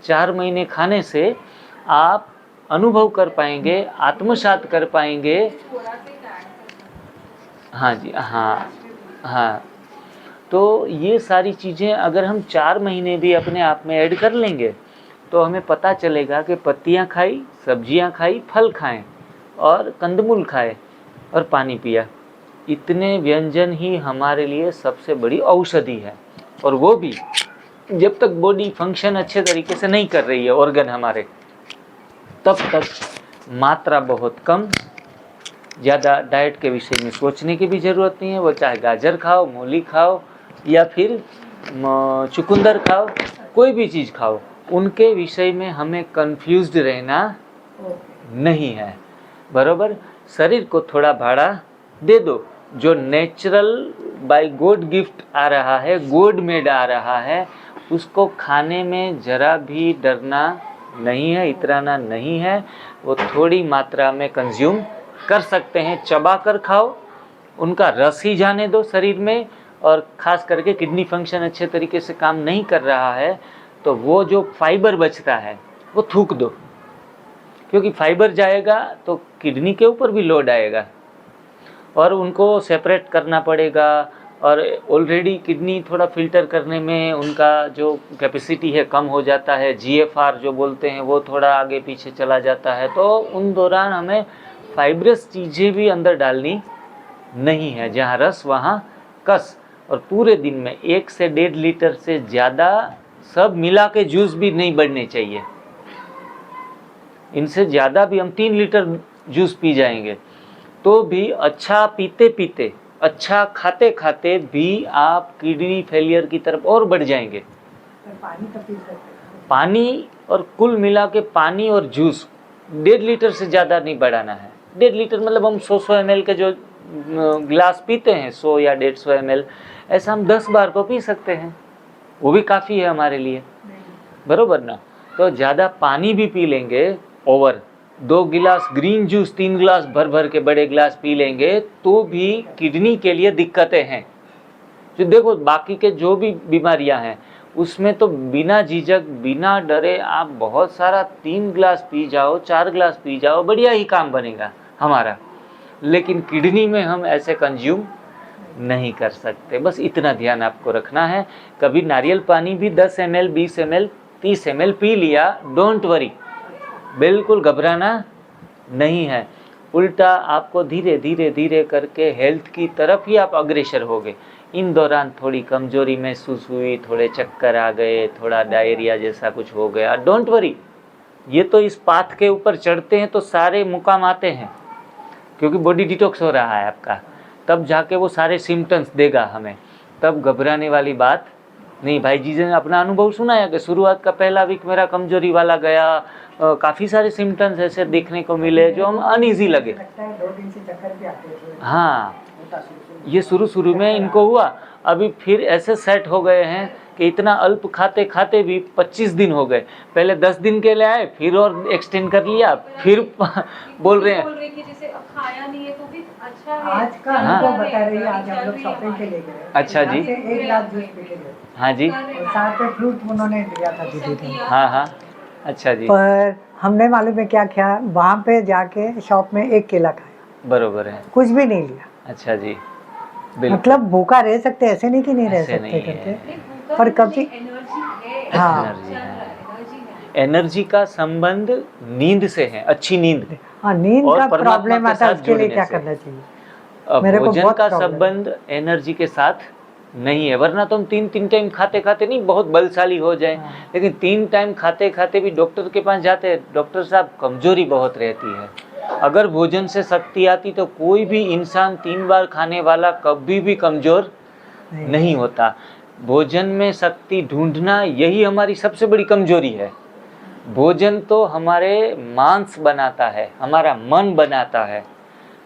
4 महीने खाने से आप अनुभव कर पाएंगे, आत्मसात कर पाएंगे। हाँ जी, हाँ। तो ये सारी चीज़ें अगर हम 4 महीने भी अपने आप में ऐड कर लेंगे, तो हमें पता चलेगा कि पत्तियाँ खाई, सब्जियाँ खाई, फल खाएं और कंदमूल खाए और पानी पिया। इतने व्यंजन ही हमारे लिए सबसे बड़ी औषधि है। और वो भी जब तक बॉडी फंक्शन अच्छे तरीके से नहीं कर रही है, ऑर्गन हमारे, तब तक मात्रा बहुत कम। ज़्यादा डाइट के विषय में सोचने की भी ज़रूरत नहीं है। वो चाहे गाजर खाओ, मूली खाओ, या फिर चुकंदर खाओ, कोई भी चीज़ खाओ, उनके विषय में हमें कंफ्यूज्ड रहना नहीं है। बरोबर, शरीर को थोड़ा भाड़ा दे दो। जो नेचुरल बाय गॉड गिफ्ट आ रहा है, गॉड मेड आ रहा है, उसको खाने में ज़रा भी डरना नहीं है, इतराना नहीं है। वो थोड़ी मात्रा में कंज्यूम कर सकते हैं, चबा कर खाओ, उनका रस ही जाने दो शरीर में। और ख़ास करके किडनी फंक्शन अच्छे तरीके से काम नहीं कर रहा है, तो वो जो फाइबर बचता है वो थूक दो, क्योंकि फाइबर जाएगा तो किडनी के ऊपर भी लोड आएगा और उनको सेपरेट करना पड़ेगा। और ऑलरेडी किडनी थोड़ा फिल्टर करने में उनका जो कैपेसिटी है कम हो जाता है, GFR जो बोलते हैं वो थोड़ा आगे पीछे चला जाता है। तो उन दौरान हमें फाइब्रस चीज़ें भी अंदर डालनी नहीं है, जहाँ रस वहाँ कस। और पूरे दिन में 1 से 1.5 लीटर से ज़्यादा सब मिला के जूस भी नहीं बढ़ने चाहिए। इनसे ज़्यादा भी हम 3 लीटर जूस पी जाएंगे तो भी अच्छा पीते पीते, अच्छा खाते खाते भी आप किडनी फेलियर की तरफ और बढ़ जाएंगे। पानी और कुल मिला के पानी और जूस 1.5 लीटर से ज़्यादा नहीं बढ़ाना है। 1.5 लीटर मतलब हम 100 ml के जो गिलास पीते हैं, 100 या 150 ml, ऐसा हम 10 बार तो पी सकते हैं, वो भी काफ़ी है हमारे लिए, बरोबर ना। तो ज़्यादा पानी भी पी लेंगे, ओवर 2 गिलास ग्रीन जूस 3 गिलास भर भर के बड़े गिलास पी लेंगे तो भी किडनी के लिए दिक्कतें हैं। जो देखो बाकी के जो भी बीमारियां हैं उसमें तो बिना झिझक, बिना डरे आप बहुत सारा 3 गिलास पी जाओ, 4 गिलास पी जाओ, बढ़िया ही काम बनेगा हमारा। लेकिन किडनी में हम ऐसे कंज्यूम नहीं कर सकते। बस इतना ध्यान आपको रखना है। कभी नारियल पानी भी 10 ml, 20 ml, 30 ml पी लिया, डोंट वरी, बिल्कुल घबराना नहीं है। उल्टा आपको धीरे धीरे धीरे करके हेल्थ की तरफ ही आप अग्रसर होगे। इन दौरान थोड़ी कमजोरी महसूस हुई, थोड़े चक्कर आ गए, थोड़ा डायरिया जैसा कुछ हो गया, डोंट वरी। ये तो इस पाथ के ऊपर चढ़ते हैं तो सारे मुकाम आते हैं, क्योंकि बॉडी डिटॉक्स हो रहा है आपका, तब जाके वो सारे सिम्टम्स देगा हमें। तब घबराने वाली बात नहीं। भाई जी ने अपना अनुभव सुनाया कि शुरुआत का पहला वीक मेरा कमजोरी वाला गया, काफ़ी सारे सिम्टम्स ऐसे देखने को मिले जो हम अनईजी लगे। हाँ, ये शुरू में इनको हुआ अभी फिर ऐसे सेट हो गए हैं कि इतना अल्प खाते खाते भी 25 दिन हो गए। पहले 10 दिन के लिए आए, फिर और एक्सटेंड कर लिया, फिर बोल रहे हैं कि जैसे अब खाया नहीं है तो भी अच्छा है। आज का हमको बता रही है, आज हम लोग शॉपिंग के लिए गए। अच्छा जी। यहाँ से 1 ग्लास जूस पी के गए हाँ जी। और साथ में फ्रूट उन्होंने दिया था दीदी ने। हाँ हाँ, अच्छा जी। पर हमने मालूम है क्या किया, वहाँ पे जाके शॉप में 1 केला खाया, बरोबर है। कुछ भी नहीं लिया। अच्छा जी, बिल्कुल। मतलब भूखा रह सकते, ऐसे नहीं कि नहीं रह ऐसे सकते नहीं करके, है। पर कभी हाँ एनर्जी है। एनर्जी का संबंध नींद से है, अच्छी नींद। हाँ, नींद और का परमात्मा प्रॉब्लम के आता है, साथ उसके लिए जुड़ने क्या से। करना चाहिए? मेरे को भोजन बहुत का प्रॉब्लम है। संबंध एनर्जी के साथ नहीं है, वरना तो हम 3 टाइम खाते खाते नहीं बहुत बलशाली हो जाए। हाँ। लेकिन 3 टाइम खाते खाते भी डॉक्टर के पास जाते हैं, डॉक्टर साहब कमजोरी बहुत रहती है। अगर भोजन से शक्ति आती तो कोई भी इंसान 3 बार खाने वाला कभी भी कमजोर नहीं होता। भोजन में शक्ति ढूंढना यही हमारी सबसे बड़ी कमजोरी है। भोजन तो हमारे मांस बनाता है, हमारा मन बनाता है।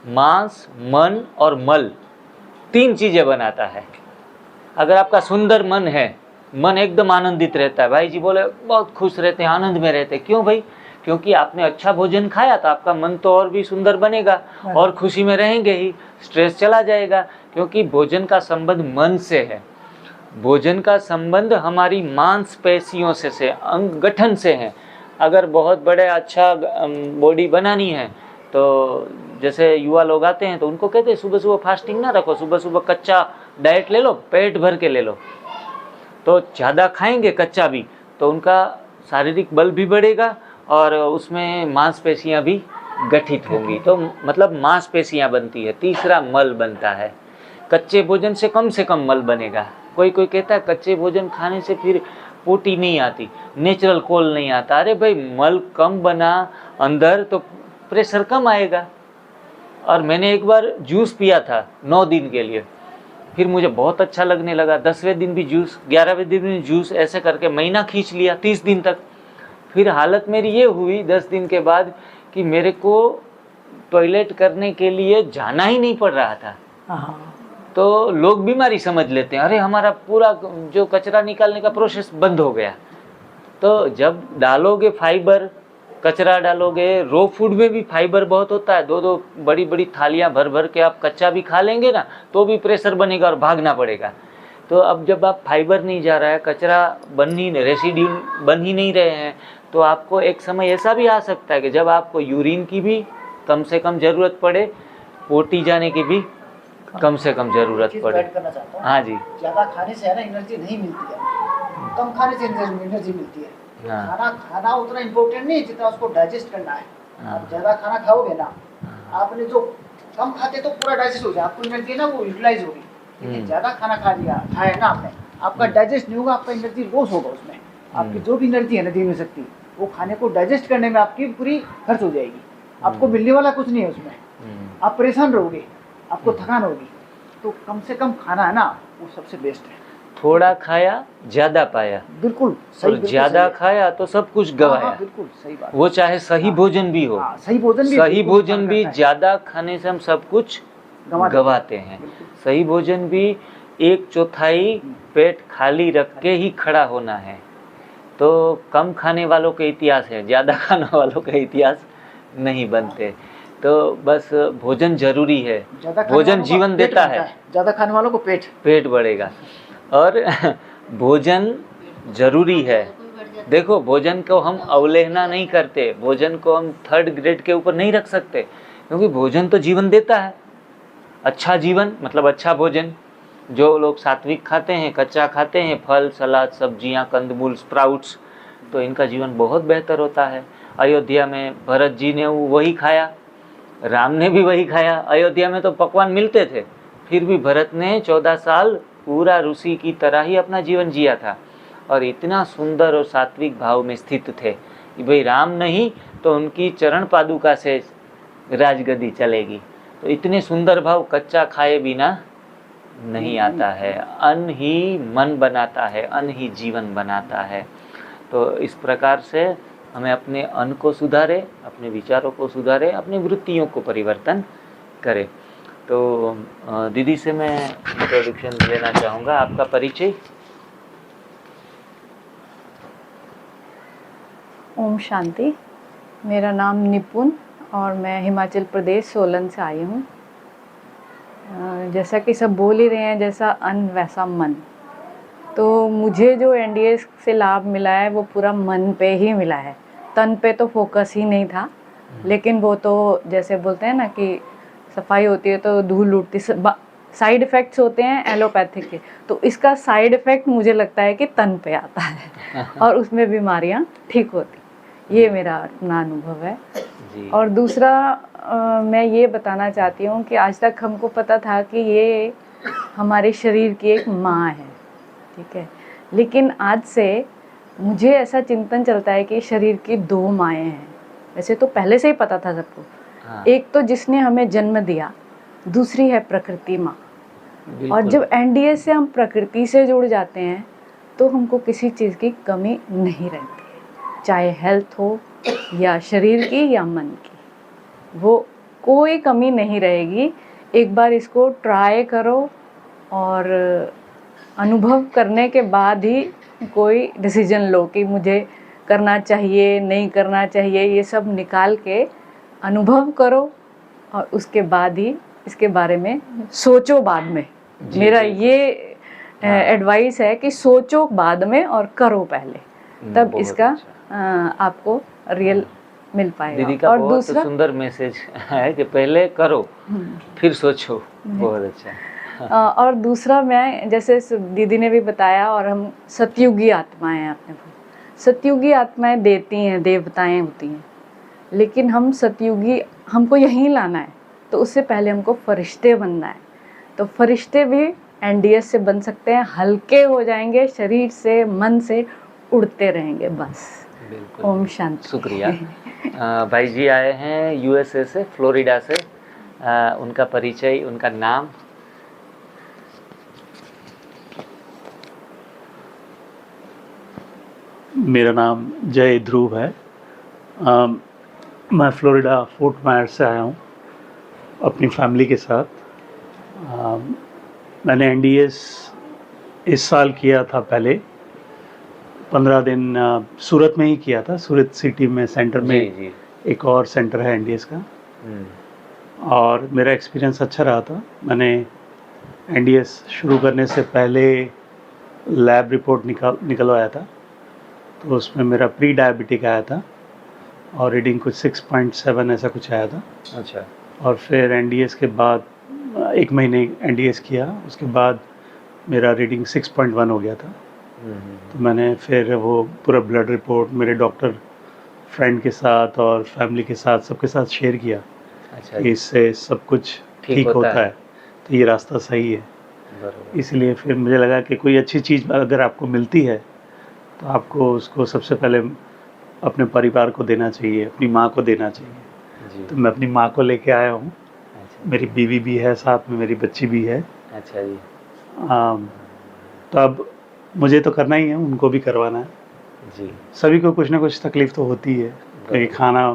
मांस, मन और मल 3 चीजें बनाता है। अगर आपका सुंदर मन है, मन एकदम आनंदित रहता है, भाई जी बोले बहुत खुश रहते हैं, आनंद में रहते हैं। क्यों भाई? क्योंकि आपने अच्छा भोजन खाया तो आपका मन तो और भी सुंदर बनेगा और खुशी में रहेंगे ही, स्ट्रेस चला जाएगा। क्योंकि भोजन का संबंध मन से है। भोजन का संबंध हमारी मांसपेशियों से अंग गठन से है। अगर बहुत बड़े अच्छा बॉडी बनानी है तो जैसे युवा लोग आते हैं तो उनको कहते हैं सुबह सुबह फास्टिंग ना रखो, सुबह सुबह कच्चा डाइट ले लो, पेट भर के ले लो। तो ज़्यादा खाएंगे कच्चा भी तो उनका शारीरिक बल भी बढ़ेगा और उसमें मांसपेशियां भी गठित होंगी, तो मतलब मांसपेशियां बनती है। तीसरा मल बनता है। कच्चे भोजन से कम मल बनेगा। कोई कहता है कच्चे भोजन खाने से फिर पोटी नहीं आती, नेचुरल कोल नहीं आता। अरे भाई, मल कम बना अंदर तो प्रेशर कम आएगा। और मैंने एक बार जूस पिया था 9 दिन के लिए, फिर मुझे बहुत अच्छा लगने लगा। 10वें दिन भी जूस, 11वें दिन भी जूस, ऐसे करके महीना खींच लिया 30 दिन तक। फिर हालत मेरी ये हुई 10 दिन के बाद कि मेरे को टॉयलेट करने के लिए जाना ही नहीं पड़ रहा था। तो लोग बीमारी समझ लेते हैं, अरे हमारा पूरा जो कचरा निकालने का प्रोसेस बंद हो गया। तो जब डालोगे फाइबर, कचरा डालोगे, रो फूड में भी फाइबर बहुत होता है। 2 बड़ी बड़ी थालियां भर भर के आप कच्चा भी खा लेंगे ना तो भी प्रेशर बनेगा और भागना पड़ेगा। तो अब जब आप फाइबर नहीं जा रहा है, कचरा बन ही नहीं, रेसिड्यू बन ही नहीं रहे हैं, तो आपको एक समय ऐसा भी आ सकता है कि जब आपको यूरिन की भी कम से कम ज़रूरत पड़े, पोटी जाने की भी कम से कम ज़रूरत पड़े। करना चाहता हूँ। हाँ जी। ज़्यादा खाने से है ना एनर्जी नहीं मिलती है, कम खाने से एनर्जी मिलती है। हाँ। खाना उतना इम्पोर्टेंट नहीं है जितना उसको डाइजेस्ट करना है। आप ज़्यादा खाना खाओगे ना, आपने जो कम खाते तो पूरा डाइजेस्ट हो जाए, आपको एनर्जी है ना वो यूटिलाइज होगी। लेकिन ज़्यादा खाना खाया ना आपने, आपका डाइजेस्ट नहीं होगा, आपका एनर्जी लॉस होगा उसमें। आपकी जो भी एनर्जी है ना दी शक्ति, वो खाने को डाइजेस्ट करने में आपकी पूरी खर्च हो जाएगी। आपको मिलने वाला कुछ नहीं है उसमें, आप परेशान रहोगे, आपको थकान होगी। तो कम से कम खाना है ना वो सबसे बेस्ट है। थोड़ा खाया ज्यादा पाया, बिल्कुल सही। और ज्यादा खाया तो सब कुछ गवाया। बिल्कुल सही बात। वो चाहे सही भोजन भी हो, सही भोजन भी ज्यादा खाने से हम सब कुछ गवाते हैं। सही भोजन भी 1/4 पेट खाली रख के ही खड़ा होना है। तो कम खाने वालों के इतिहास है, ज्यादा खाने वालों के इतिहास नहीं बनते। तो बस भोजन जरूरी है, भोजन जीवन देता है। ज्यादा खाने वालों को पेट बढ़ेगा और भोजन जरूरी है। देखो, भोजन को हम अवहेलना नहीं करते, भोजन को हम 3rd ग्रेड के ऊपर नहीं रख सकते, क्योंकि भोजन तो जीवन देता है। अच्छा जीवन मतलब अच्छा भोजन। जो लोग सात्विक खाते हैं, कच्चा खाते हैं, फल, सलाद, सब्जियां, कंदमूल, स्प्राउट्स, तो इनका जीवन बहुत बेहतर होता है। अयोध्या में भरत जी ने वही खाया, राम ने भी वही खाया। अयोध्या में तो पकवान मिलते थे, फिर भी भरत ने 14 साल पूरा ऋषि की तरह ही अपना जीवन जिया था और इतना सुंदर और सात्विक भाव में स्थित थे कि भाई राम नहीं तो उनकी चरण पादुका से राजगद्दी चलेगी। तो इतने सुंदर भाव कच्चा खाए बिना नहीं आता है। अन्न ही मन बनाता है, अन्न ही जीवन बनाता है। तो इस प्रकार से हमें अपने अन्न को सुधारे, अपने विचारों को सुधारे, अपनी वृत्तियों को परिवर्तन करें। तो दीदी से मैं इंट्रोडक्शन लेना चाहूँगा, आपका परिचय। ओम शांति। मेरा नाम निपुण और मैं हिमाचल प्रदेश सोलन से आई हूँ। जैसा कि सब बोल ही रहे हैं, जैसा अन्न वैसा मन। तो मुझे जो एनडीएस से लाभ मिला है वो पूरा मन पे ही मिला है, तन पे तो फोकस ही नहीं था। लेकिन वो तो जैसे बोलते हैं ना कि सफाई होती है तो धूल उड़ती, साइड इफ़ेक्ट्स होते हैं एलोपैथिक के, तो इसका साइड इफ़ेक्ट मुझे लगता है कि तन पे आता है और उसमें बीमारियां ठीक होती। ये मेरा अपना अनुभव है। और दूसरा मैं ये बताना चाहती हूँ कि आज तक हमको पता था कि ये हमारे शरीर की एक माँ है, ठीक है, लेकिन आज से मुझे ऐसा चिंतन चलता है कि शरीर की 2 माएँ हैं। वैसे तो पहले से ही पता था सबको। एक तो जिसने हमें जन्म दिया, दूसरी है प्रकृति माँ। और जब एनडीएस से हम प्रकृति से जुड़ जाते हैं तो हमको किसी चीज़ की कमी नहीं रहती, चाहे हेल्थ हो या शरीर की या मन की, वो कोई कमी नहीं रहेगी। एक बार इसको ट्राई करो और अनुभव करने के बाद ही कोई डिसीजन लो कि मुझे करना चाहिए नहीं करना चाहिए। ये सब निकाल के अनुभव करो और उसके बाद ही इसके बारे में सोचो बाद में। मेरा ये एडवाइस है कि सोचो बाद में और करो पहले, तब इसका आपको रियल मिल पाएगा। दीदी का और बहुत दूसरा सुंदर मैसेज है कि पहले करो फिर सोचो। बहुत अच्छा। और दूसरा मैं, जैसे दीदी ने भी बताया, और हम सतयुगी आत्माएं हैं। अपने को सतयुगी आत्माएं देती हैं, देवताएं होती हैं, लेकिन हम सतयुगी, हमको यहीं लाना है तो उससे पहले हमको फरिश्ते बनना है। तो फरिश्ते भी एनडीएस से बन सकते हैं, हल्के हो जाएंगे, शरीर से मन से उड़ते रहेंगे बस। बिल्कुल। ओम शांति। शुक्रिया। भाई जी आए हैं यूएसए से, फ्लोरिडा से। उनका परिचय, उनका नाम। मेरा नाम जय ध्रुव है। मैं फ्लोरिडा फोर्ट मायर से आया हूँ अपनी फैमिली के साथ। मैंने एनडीएस इस साल किया था, पहले 15 दिन सूरत में ही किया था। सूरत सिटी में सेंटर में जी। एक और सेंटर है एनडीएस का, और मेरा एक्सपीरियंस अच्छा रहा था। मैंने एनडीएस शुरू करने से पहले लैब रिपोर्ट निकलवाया था, तो उसमें मेरा प्री डायबिटिक आया था और रीडिंग कुछ 6.7 ऐसा कुछ आया था। अच्छा। और फिर एनडीएस के बाद 1 महीने एनडीएस किया, उसके बाद मेरा रीडिंग 6.1 हो गया था। तो मैंने फिर वो पूरा ब्लड रिपोर्ट मेरे डॉक्टर फ्रेंड के साथ और फैमिली के साथ, सबके साथ शेयर किया। अच्छा। इससे सब कुछ ठीक होता है, तो ये रास्ता सही है। इसलिए फिर मुझे लगा कि कोई अच्छी चीज़ अगर आपको मिलती है तो आपको उसको सबसे पहले अपने परिवार को देना चाहिए, अपनी माँ को देना चाहिए। तो मैं अपनी माँ को लेके आया हूँ। अच्छा। मेरी बीवी भी है साथ में, मेरी बच्ची भी है। अच्छा जी। तो अब मुझे तो करना ही है, उनको भी करवाना है जी। सभी को कुछ ना कुछ तकलीफ़ तो होती है, क्योंकि खाना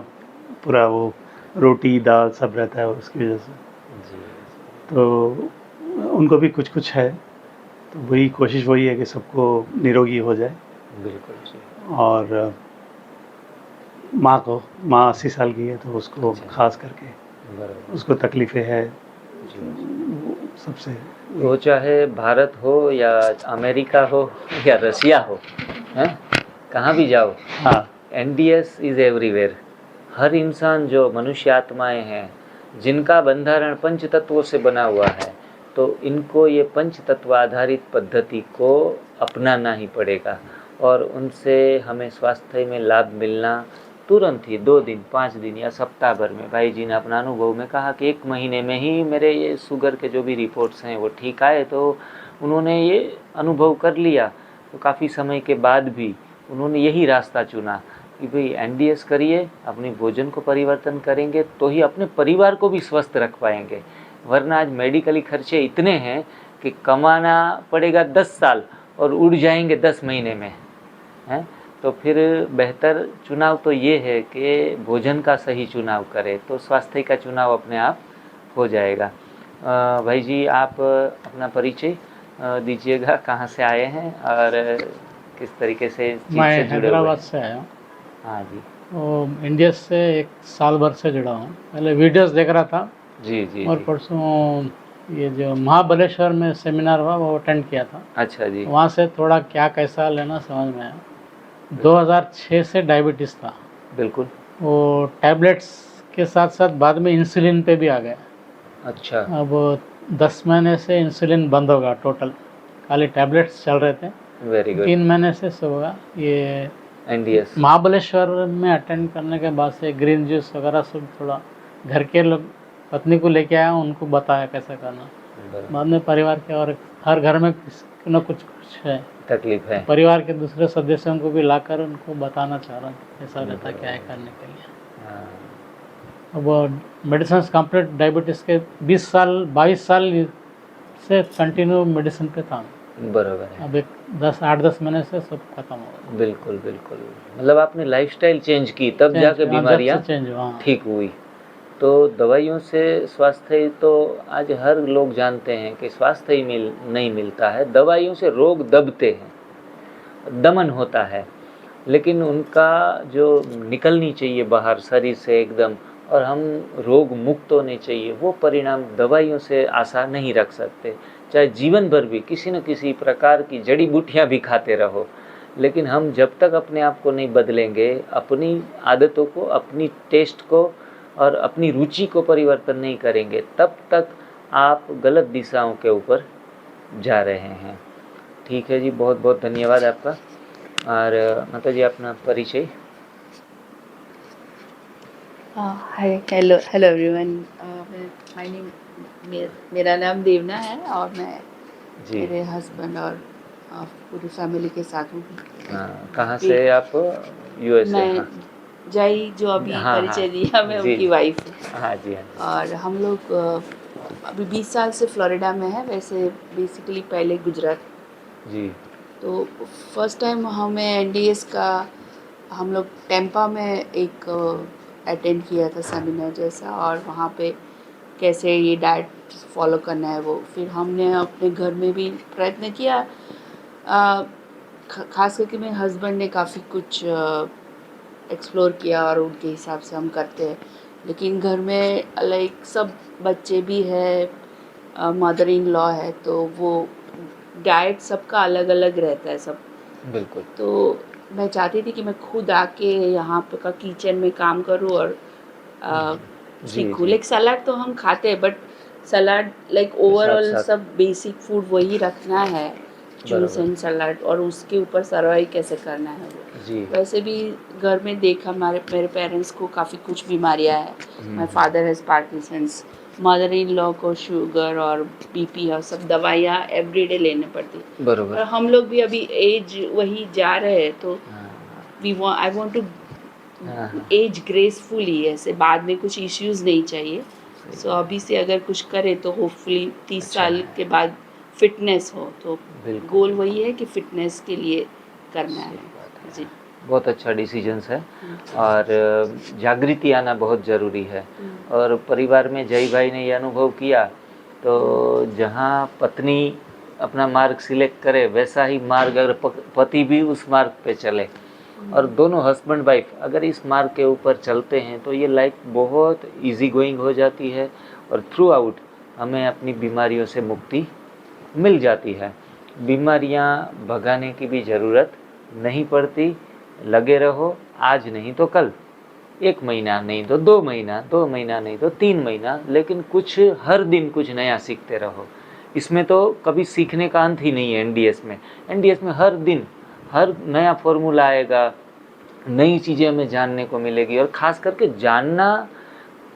पूरा वो रोटी दाल सब रहता है, उसकी वजह से जी। तो उनको भी कुछ कुछ है। तो वही कोशिश वही है कि सबको निरोगी हो जाए। बिल्कुल जी। और माँ 80 साल की है, तो उसको ख़ास करके उसको तकलीफ़ें है सबसे। वो चाहे भारत हो या अमेरिका हो या रशिया हो, हैं, कहाँ भी जाओ, हाँ, एनडीएस इज़ एवरीवेयर। हर इंसान जो मनुष्य आत्माएं हैं, जिनका बंधारण पंच तत्वों से बना हुआ है, तो इनको ये पंच तत्व आधारित पद्धति को अपनाना ही पड़ेगा, और उनसे हमें स्वास्थ्य में लाभ मिलना तुरंत ही 2 दिन 5 दिन या सप्ताह भर में। भाई जी ने अपना अनुभव में कहा कि 1 महीने में ही मेरे ये शुगर के जो भी रिपोर्ट्स हैं वो ठीक आए। तो उन्होंने ये अनुभव कर लिया, तो काफ़ी समय के बाद भी उन्होंने यही रास्ता चुना कि भाई एनडीएस करिए, अपनी भोजन को परिवर्तन करेंगे तो ही अपने परिवार को भी स्वस्थ रख पाएंगे। वरना आज मेडिकली खर्चे इतने हैं कि कमाना पड़ेगा 10 साल और उड़ जाएंगे 10 महीने में, हैं। तो फिर बेहतर चुनाव तो ये है कि भोजन का सही चुनाव करें, तो स्वास्थ्य का चुनाव अपने आप हो जाएगा। भाई जी आप अपना परिचय दीजिएगा, कहाँ से आए हैं और किस तरीके से इस चीज़ मैं से जुड़े हुए हैदराबाद हैं? से आया हूँ। हाँ जी वो इंडिया से 1 साल भर से जुड़ा हूँ। पहले वीडियोस देख रहा था जी जी और जी। परसों ये जो महाबलेश्वर में सेमिनार हुआ वो अटेंड किया था। अच्छा जी। वहाँ से थोड़ा क्या कैसा लेना समझ में आया। 2006 से डायबिटीज़ था। बिल्कुल। वो टैबलेट्स के साथ साथ बाद में इंसुलिन पे भी आ गया। अच्छा अब 10 महीने से इंसुलिन बंद होगा टोटल, खाली टैबलेट्स चल रहे थे। Very good. 3 महीने से सब होगा। ये एनडीएस महाबलेश्वर में अटेंड करने के बाद से ग्रीन जूस वगैरह सब थोड़ा घर के लोग, पत्नी को लेके आया, उनको बताया कैसे करना। बाद में परिवार के और हर घर में किसी न कुछ है तकलीफ है। परिवार के दूसरे सदस्यों को भी लाकर उनको बताना चाह रहा हूँ ऐसा रहता क्या है करने के लिए। अब मेडिसिन कंप्लीट डायबिटीज़ के 22 साल से कंटिन्यू मेडिसिन पे था। बराबर है। अब 8-10 महीने से सब खत्म हो गया। बिल्कुल बिल्कुल, मतलब आपने लाइफस्टाइल चेंज की तब जाके बीमारियाँ ठीक हुई। तो दवाइयों से स्वास्थ्य तो आज हर लोग जानते हैं कि स्वास्थ्य ही नहीं मिलता है, दवाइयों से रोग दबते हैं, दमन होता है, लेकिन उनका जो निकलनी चाहिए बाहर शरीर से एकदम और हम रोग मुक्त होने चाहिए, वो परिणाम दवाइयों से आशा नहीं रख सकते। चाहे जीवन भर भी किसी न किसी प्रकार की जड़ी बूटियाँ भी खाते रहो, लेकिन हम जब तक अपने आप को नहीं बदलेंगे, अपनी आदतों को, अपनी टेस्ट को और अपनी रुचि को परिवर्तन नहीं करेंगे, तब तक आप गलत दिशाओं के ऊपर जा रहे हैं। ठीक है जी, बहुत बहुत धन्यवाद आपका। और माता जी अपना परिचय। हेलो एवरीवन, मेरा नाम देवना है और मैं मेरे हस्बैंड और पूरी फैमिली के साथ हूँ। कहाँ से आप? यूएसए। मैं जय जो अभी परिचय दिया, मैं उनकी वाइफ हूँ। हाँ जी। और हम लोग अभी 20 साल से फ्लोरिडा में है, वैसे बेसिकली पहले गुजरात जी। तो फर्स्ट टाइम हमें एनडीएस का हम लोग टेम्पा में एक अटेंड किया था सेमिनार जैसा, और वहाँ पे कैसे ये डाइट फॉलो करना है वो फिर हमने अपने घर में भी प्रयत्न किया। खास करके मेरे हस्बैंड ने काफ़ी कुछ एक्सप्लोर किया और उनके हिसाब से हम करते हैं, लेकिन घर में लाइक सब बच्चे भी है, मदर इन लॉ है, तो वो डाइट सबका अलग अलग रहता है सब। बिल्कुल। तो मैं चाहती थी कि मैं खुद आके यहाँ पे का किचन में काम करूँ और सीखूँ। लाइक सलाद तो हम खाते हैं, बट सलाद लाइक ओवरऑल सब बेसिक फूड वही रखना है, जूस एंड सलाद, और उसके ऊपर सर्वाइव कैसे करना है वो जी। वैसे भी घर में देखा मेरे पेरेंट्स को काफ़ी कुछ बीमारियाँ हैं। My father has Parkinson's, mother in law को शुगर और बीपी और सब दवाइयाँ एवरीडे लेने पड़ती। बरोबर। और हम लोग भी अभी एज वही जा रहे हैं, तो I want to age gracefully, ऐसे बाद में कुछ इश्यूज नहीं चाहिए। सो अभी से अगर कुछ करे तो होपफुली 30 साल के बाद फिटनेस हो, तो गोल वही है कि फिटनेस के लिए करना है जी। बहुत अच्छा डिसीजंस है और जागृति आना बहुत ज़रूरी है। और परिवार में जय भाई ने ये अनुभव किया, तो जहाँ पत्नी अपना मार्ग सिलेक्ट करे वैसा ही मार्ग अगर पति भी उस मार्ग पे चले और दोनों हस्बैंड वाइफ अगर इस मार्ग के ऊपर चलते हैं, तो ये लाइफ बहुत इजी गोइंग हो जाती है और थ्रू आउट हमें अपनी बीमारियों से मुक्ति मिल जाती है। बीमारियां भगाने की भी ज़रूरत नहीं पड़ती। लगे रहो, आज नहीं तो कल, 1 महीना नहीं तो 2 महीना, 2 महीना नहीं तो 3 महीना, लेकिन कुछ हर दिन कुछ नया सीखते रहो। इसमें तो कभी सीखने का अंत ही नहीं है। एनडीएस में हर दिन हर नया फॉर्मूला आएगा, नई चीज़ें हमें जानने को मिलेगी, और ख़ास करके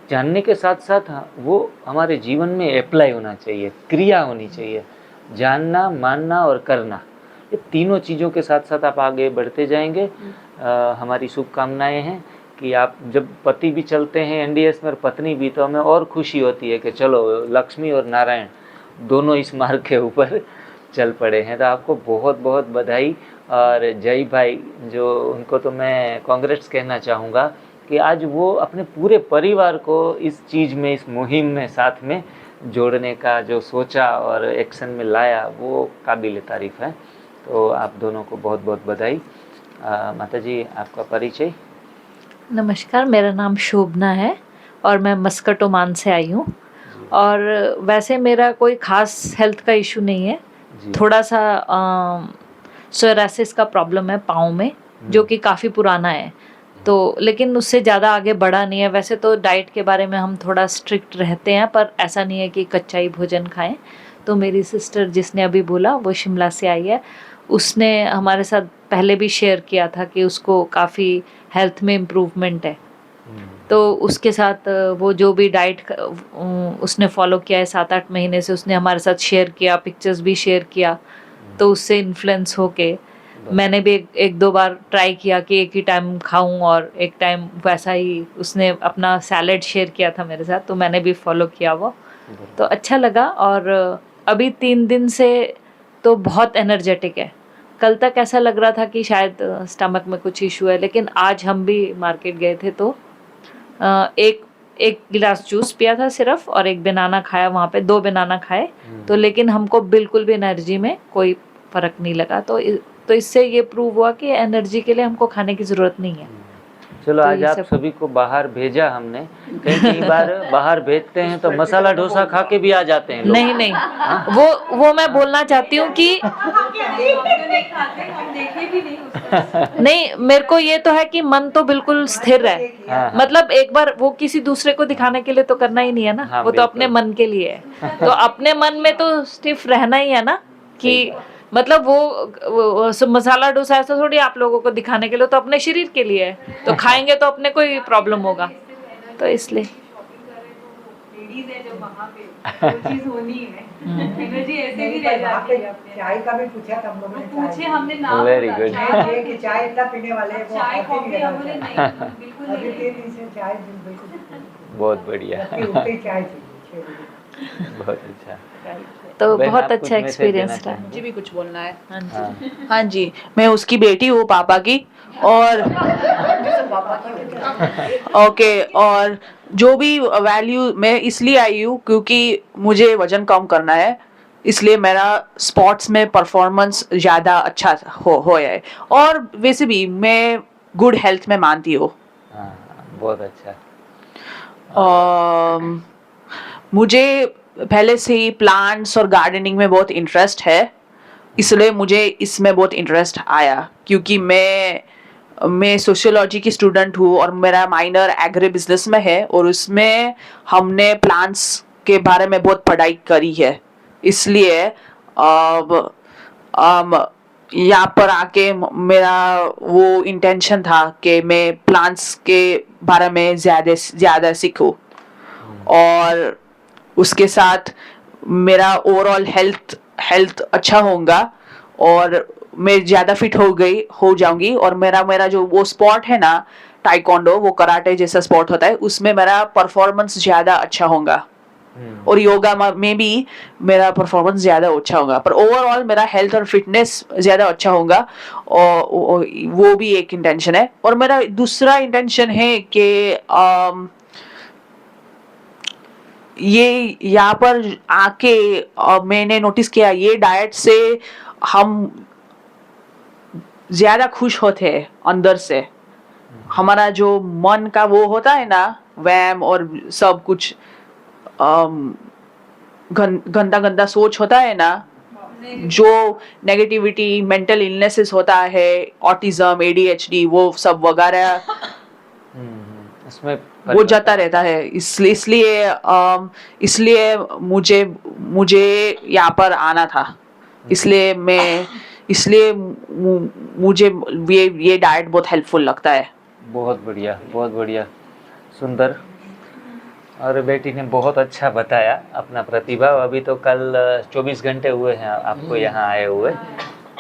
जानने के साथ साथ वो हमारे जीवन में अप्लाई होना चाहिए, क्रिया होनी चाहिए। जानना, मानना और करना, ये तीनों चीज़ों के साथ साथ आप आगे बढ़ते जाएंगे। हमारी शुभकामनाएं हैं कि आप जब पति भी चलते हैं एनडीएस में और पत्नी भी, तो हमें और खुशी होती है कि चलो लक्ष्मी और नारायण दोनों इस मार्ग के ऊपर चल पड़े हैं। तो आपको बहुत बहुत बधाई। और जय भाई जो उनको तो मैं कांग्रेट्स कहना चाहूँगा कि आज वो अपने पूरे परिवार को इस चीज़ में, इस मुहिम में साथ में जोड़ने का जो सोचा और एक्शन में लाया वो काबिल तारीफ़ है। तो आप दोनों को बहुत बहुत बधाई। माता जी, आपका परिचय? नमस्कार, मेरा नाम शोभना है और मैं मस्कट ओमान से आई हूँ। और वैसे मेरा कोई ख़ास हेल्थ का इशू नहीं है, थोड़ा सा सोरासिस का प्रॉब्लम है पाँव में, जो कि काफ़ी पुराना है, तो लेकिन उससे ज़्यादा आगे बढ़ा नहीं है। वैसे तो डाइट के बारे में हम थोड़ा स्ट्रिक्ट रहते हैं, पर ऐसा नहीं है कि कच्चा ही भोजन खाएं। तो मेरी सिस्टर जिसने अभी बोला वो शिमला से आई है, उसने हमारे साथ पहले भी शेयर किया था कि उसको काफ़ी हेल्थ में इम्प्रूवमेंट है। तो उसके साथ वो जो भी डाइट उसने फॉलो किया है 7-8 महीने से, उसने हमारे साथ शेयर किया, पिक्चर्स भी शेयर किया। तो उससे इन्फ्लुएंस होके मैंने भी एक दो बार ट्राई किया कि एक ही टाइम खाऊं, और एक टाइम वैसा ही उसने अपना सैलेड शेयर किया था मेरे साथ, तो मैंने भी फॉलो किया वो, तो अच्छा लगा। और अभी 3 दिन से तो बहुत एनर्जेटिक है। कल तक ऐसा लग रहा था कि शायद स्टमक में कुछ इशू है, लेकिन आज हम भी मार्केट गए थे तो एक गिलास जूस पिया था सिर्फ, और एक बनाना खाया वहाँ पे, 2 बनाना खाए, तो लेकिन हमको बिल्कुल भी एनर्जी में कोई फ़र्क नहीं लगा। तो इससे ये प्रूव हुआ कि एनर्जी के लिए हमको खाने की ज़रूरत नहीं है। चलो तो आज ये आप सब- सभी को बाहर भेजा हमने, कई बार बाहर भेजते हैं तो मसाला डोसा खा के भी आ जाते हैं लोग। नहीं नहीं, वो मैं बोलना चाहती हूँ कि नहीं, मेरे को ये तो है कि मन तो बिल्कुल स्थिर है। हाँ। मतलब एक बार वो किसी दूसरे को दिखाने के लिए तो करना ही नहीं है ना, हाँ, वो तो अपने मन के लिए है। तो अपने मन में तो स्टिफ रहना ही है ना, कि मतलब वो मसाला डोसा ऐसा थोड़ी आप लोगों को दिखाने के लिए, तो अपने शरीर के लिए है, तो खाएंगे तो अपने को ही प्रॉब्लम होगा, तो इसलिए चाय का भी पूछा था हम लोगों ने, पूछे हमने नाम वेरी बोला, गुड। चाय ये कि चाय इतना पीने वाले हैं, वो चाय खाते कॉफी नहीं हमने रहते। नहीं, बिल्कुल अभी नहीं। 3 दिन से चाय बिल्कुल बहुत बढ़िया। जबकि उठते ही चाय चाहिए 6 बजे। बहुत अच्छा। तो बहन, बहुत आप कुछ अच्छा मैसेज एक्सपीरियंस देना रहा। चाहेंगे? मुझे भी कुछ बोलना है। हाँ। हाँ जी, मैं उसकी बेटी हूँ, पापा की। और ओके, और जो भी वैल्यू, मैं इसलिए आई हूँ क्योंकि मुझे वजन कम करना है, इसलिए मेरा स्पोर्ट्स में परफॉर्मेंस ज़्यादा अच्छा हो है। और वैसे भी मैं गुड हेल्थ में मानती हूँ। हाँ, बहुत अच्छा। मुझे पहले से ही प्लांट्स और गार्डनिंग में बहुत इंटरेस्ट है, इसलिए मुझे इसमें बहुत इंटरेस्ट आया, क्योंकि मैं सोशियोलॉजी की स्टूडेंट हूँ और मेरा माइनर एग्री बिजनेस में है, और उसमें हमने प्लांट्स के बारे में बहुत पढ़ाई करी है। इसलिए यहाँ पर आके मेरा वो इंटेंशन था कि मैं प्लांट्स के बारे में ज़्यादा सीखूं, और उसके साथ मेरा ओवरऑल हेल्थ अच्छा होगा, और मैं ज़्यादा फिट हो जाऊंगी। और मेरा जो वो स्पोर्ट है ना, टाइकोंडो, वो कराटे जैसा स्पोर्ट होता है, उसमें मेरा परफॉर्मेंस ज़्यादा अच्छा होगा, और योगा में भी मेरा परफॉर्मेंस ज़्यादा अच्छा होगा, पर ओवरऑल मेरा हेल्थ और फिटनेस ज़्यादा अच्छा होगा, और वो भी एक इंटेंशन है। और मेरा दूसरा इंटेंशन है कि ये यहाँ पर आके मैंने नोटिस किया, ये डाइट से हम ज़्यादा खुश होते हैं अंदर से। हमारा जो मन का वो होता है ना, वैम और सब कुछ गंदा सोच होता है ना, जो नेगेटिविटी, मेंटल इलनेसेस होता है, ऑटिज्म, ADHD, वो सब वगैरह इसमें वो जाता रहता है। इसलिए मुझे यहाँ पर आना था, इसलिए मुझे ये डाइट बहुत हेल्पफुल लगता है। बहुत बढ़िया, सुंदर। और बेटी ने बहुत अच्छा बताया अपना प्रतिभा। अभी तो कल 24 घंटे हुए हैं आपको यहाँ आए हुए,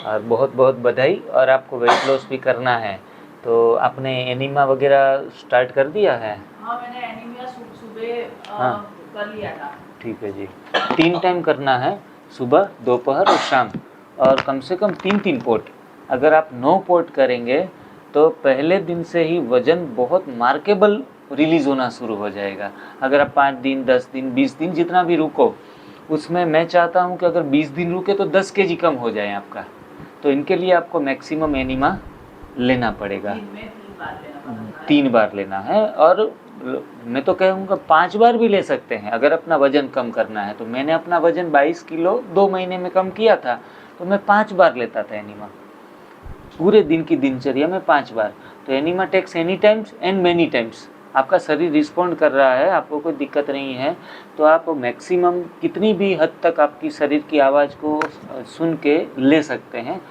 और बहुत बहुत बधाई। और आपको वेट लॉस भी करना है, तो आपने एनीमा वगैरह स्टार्ट कर दिया है? हाँ, मैंने एनीमिया सुबह हाँ। कर लिया था। ठीक है जी। 3 टाइम करना है, सुबह, दोपहर और शाम, और कम से कम 3-3 पोट। अगर आप 9 पोट करेंगे तो पहले दिन से ही वजन बहुत मार्केबल रिलीज होना शुरू हो जाएगा। अगर आप 5 दिन, 10 दिन, 20 दिन जितना भी रुको, उसमें मैं चाहता हूँ कि अगर 20 दिन रुके तो 10 kg कम हो जाए आपका। तो इनके लिए आपको मैक्सिमम एनिमा लेना पड़ेगा, 3 बार लेना है। और मैं तो कहूँगा 5 बार भी ले सकते हैं अगर अपना वजन कम करना है। तो मैंने अपना वजन 22 किलो 2 महीने में कम किया था, तो मैं 5 बार लेता था एनिमा, पूरे दिन की दिनचर्या में 5 बार। तो enema takes any times and many times. आपका शरीर रिस्पॉन्ड कर रहा है, आपको कोई दिक्कत नहीं है, तो आप मैक्सिमम कितनी भी हद तक आपकी शरीर की आवाज़ को सुन के ले सकते हैं।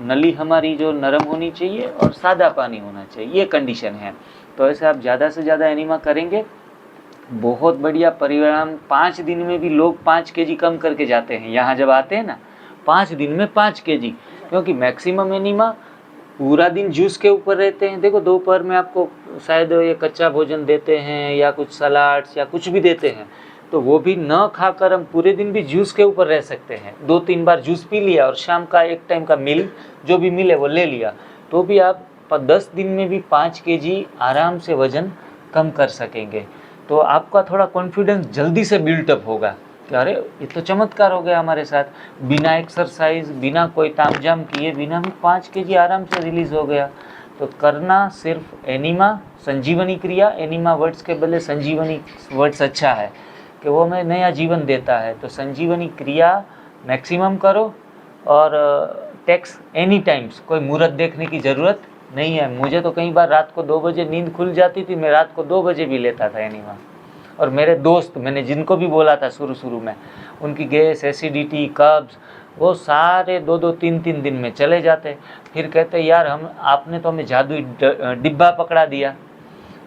नली हमारी जो नरम होनी चाहिए और सादा पानी होना चाहिए, ये कंडीशन है। तो ऐसे आप ज़्यादा से ज़्यादा एनिमा करेंगे, बहुत बढ़िया परिणाम। 5 दिन में भी लोग 5 kg कम करके जाते हैं। यहाँ जब आते हैं ना, 5 दिन में 5 kg, क्योंकि मैक्सिमम एनिमा पूरा दिन जूस के ऊपर रहते हैं। देखो दोपहर में आपको शायद ये कच्चा भोजन देते हैं या कुछ सलाड्स या कुछ भी देते हैं, तो वो भी न खाकर हम पूरे दिन भी जूस के ऊपर रह सकते हैं। 2-3 बार जूस पी लिया और शाम का एक टाइम का मील जो भी मिले वो ले लिया, तो भी आप 10 दिन में भी 5 kg आराम से वज़न कम कर सकेंगे। तो आपका थोड़ा कॉन्फिडेंस जल्दी से बिल्टअप होगा कि अरे ये तो चमत्कार हो गया हमारे साथ, बिना एक्सरसाइज, बिना कोई तामझाम किए, बिना भी 5 kg आराम से रिलीज़ हो गया। तो करना सिर्फ एनिमा, संजीवनी क्रिया। एनिमा वर्ड्स के बदले संजीवनी वर्ड्स अच्छा है कि वो हमें नया जीवन देता है। तो संजीवनी क्रिया मैक्सिमम करो और टेक्स एनी टाइम्स। कोई मुहूर्त देखने की ज़रूरत नहीं है। मुझे तो कई बार रात को 2 बजे नींद खुल जाती थी, मैं रात को 2 बजे भी लेता था एनिमा। और मेरे दोस्त, मैंने जिनको भी बोला था शुरू में, उनकी गैस, एसिडिटी, कब्ज़, वो सारे 2-2, 3-3 दिन में चले जाते। फिर कहते यार आपने तो हमें जादुई डिब्बा पकड़ा दिया।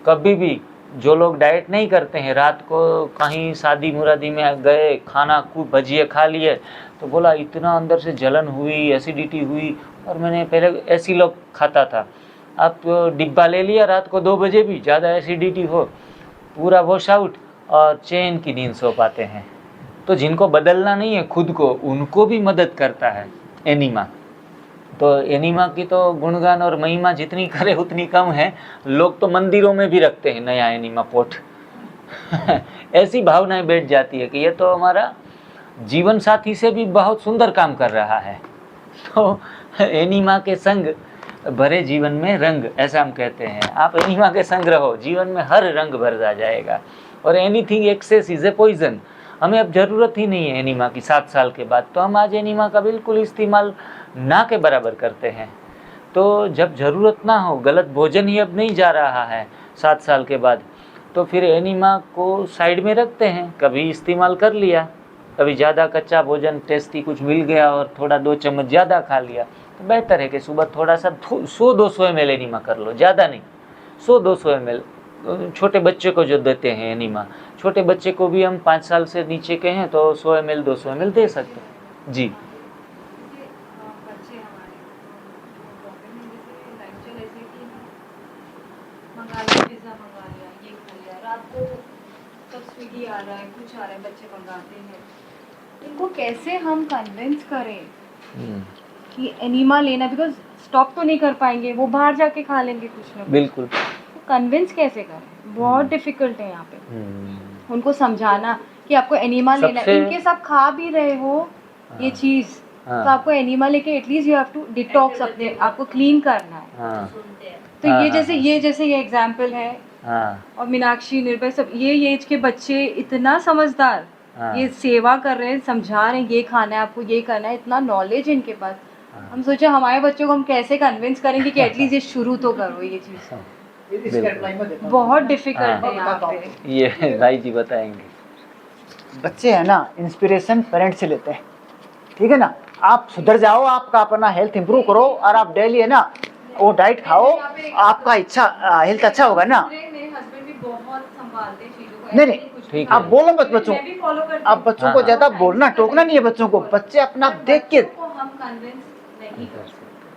कभी भी जो लोग डाइट नहीं करते हैं, रात को कहीं शादी मुरादी में गए, खाना खूब भजिए खा लिए, तो बोला इतना अंदर से जलन हुई, एसिडिटी हुई। और मैंने पहले ऐसी लोग खाता था, अब तो डिब्बा ले लिया, रात को 2 बजे भी ज़्यादा एसिडिटी हो, पूरा वॉश आउट और चैन की नींद सो पाते हैं। तो जिनको बदलना नहीं है खुद को, उनको भी मदद करता है एनिमा। तो एनिमा की तो गुणगान और महिमा जितनी करे उतनी कम है। लोग तो मंदिरों में भी रखते हैं नया एनिमा पोट। ऐसी भावनाएं बैठ जाती है कि ये तो हमारा जीवन साथी से भी बहुत सुंदर काम कर रहा है। तो एनिमा के संग भरे जीवन में रंग, ऐसा हम कहते हैं। आप एनिमा के संग रहो, जीवन में हर रंग भर जाएगा। और anything excess is a poison. हमें अब ज़रूरत ही नहीं है एनिमा की 7 साल के बाद, तो हम आज एनिमा का बिल्कुल इस्तेमाल ना के बराबर करते हैं। तो जब ज़रूरत ना हो, गलत भोजन ही अब नहीं जा रहा है 7 साल के बाद, तो फिर एनिमा को साइड में रखते हैं। कभी इस्तेमाल कर लिया, कभी ज़्यादा कच्चा भोजन टेस्टी कुछ मिल गया और थोड़ा 2 चम्मच ज़्यादा खा लिया, तो बेहतर है कि सुबह थोड़ा सा 100-200 ml एनिमा कर लो, ज़्यादा नहीं, 100-200 ml। छोटे बच्चे को जो देते हैं एनिमा, छोटे बच्चे को भी हम 5 साल से नीचे के हैं तो 100 ml 200 ml दे सकते हैं। जी स्विगी आ रहा है, कुछ आ रहा है, बच्चे मंगाते हैं, इनको कैसे हम कन्विंस करें कि एनिमा लेना, बिकॉज स्टॉप तो नहीं कर पाएंगे, वो बाहर जाके खा लेंगे कुछ ना कुछ। बिल्कुल। तो कन्विंस कैसे करें, बहुत डिफिकल्ट है यहाँ पे उनको समझाना कि आपको एनिमा लेना है। इनके सब खा भी रहे हो ये चीज़, तो आपको एनिमा लेके at least you have to detox, अपने आपको क्लीन करना है। तो ये जैसे ये एग्जाम्पल है। और मीनाक्षी, निर्भय, सब ये एज के बच्चे इतना समझदार, ये सेवा कर रहे हैं, समझा रहे हैं ये खाना है आपको, ये करना है, इतना नॉलेज इनके पास। हम सोचे हमारे बच्चों को हम कैसे कन्विंस करेंगे कि एटलीस्ट ये शुरू तो करो ये चीज़। बहुत डिफिकल्ट है यहाँ पे। ये भाई जी बताएंगे। बच्चे है ना, इंस्पिरेशन पेरेंट्स से लेते हैं, ठीक है ना। आप सुधर जाओ, आपका अपना हेल्थ इंप्रूव करो और आप डेली है ना वो डाइट खाओ, आपका हेल्थ अच्छा होगा ना। नहीं, आप बोलो मत बच्चों, आप बच्चों को ज्यादा बोलना टोकना नहीं है बच्चों को। बच्चे अपना देख के,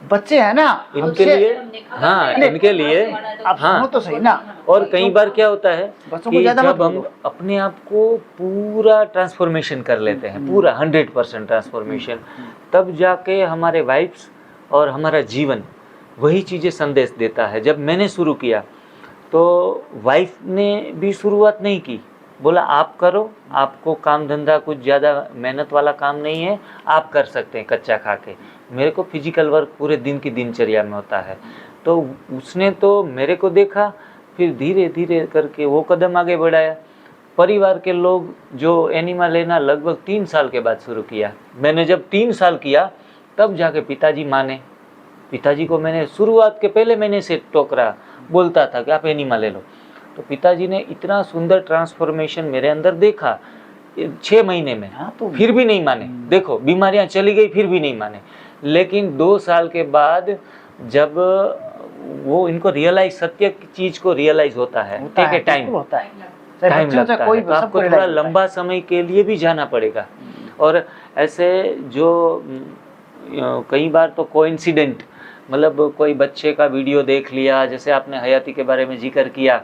बच्चे है ना इनके लिए, हाँ इनके लिए, हाँ तो सही ना। और कई बार क्या होता है बच्चों को ज्यादा जब हम अपने आप को पूरा ट्रांसफॉर्मेशन कर लेते हैं, पूरा 100% ट्रांसफॉर्मेशन, तब जाके हमारे वाइफ्स और हमारा जीवन वही चीज़ें संदेश देता है। जब मैंने शुरू किया तो वाइफ ने भी शुरुआत नहीं की, बोला आप करो, आपको काम धंधा कुछ ज़्यादा मेहनत वाला काम नहीं है, आप कर सकते हैं कच्चा खा के। मेरे को फिजिकल वर्क पूरे दिन की दिनचर्या में होता है। तो उसने तो मेरे को देखा, फिर धीरे धीरे करके वो कदम आगे बढ़ाया। परिवार के लोग जो एनिमल लेना लगभग 3 साल के बाद शुरू किया। मैंने जब 3 साल किया तब जाके पिताजी माने। पिताजी को मैंने शुरुआत के पहले महीने से टोकरा, बोलता था कि आप एनिमल ले लो। तो पिताजी ने इतना सुंदर ट्रांसफॉर्मेशन मेरे अंदर देखा 6 महीने में। तो फिर भी नहीं माने। देखो बीमारियां चली गई फिर भी नहीं माने। लेकिन 2 साल के बाद जब वो इनको रियलाइज, सत्य की चीज को रियलाइज होता है, टेक ए टाइम होता है, टाइम लगता है। तो आपको थोड़ा लंबा समय के लिए भी जाना पड़ेगा। और ऐसे जो कई बार तो कोइंसिडेंट, मतलब कोई बच्चे का वीडियो देख लिया, जैसे आपने हयाती के बारे में जिक्र किया,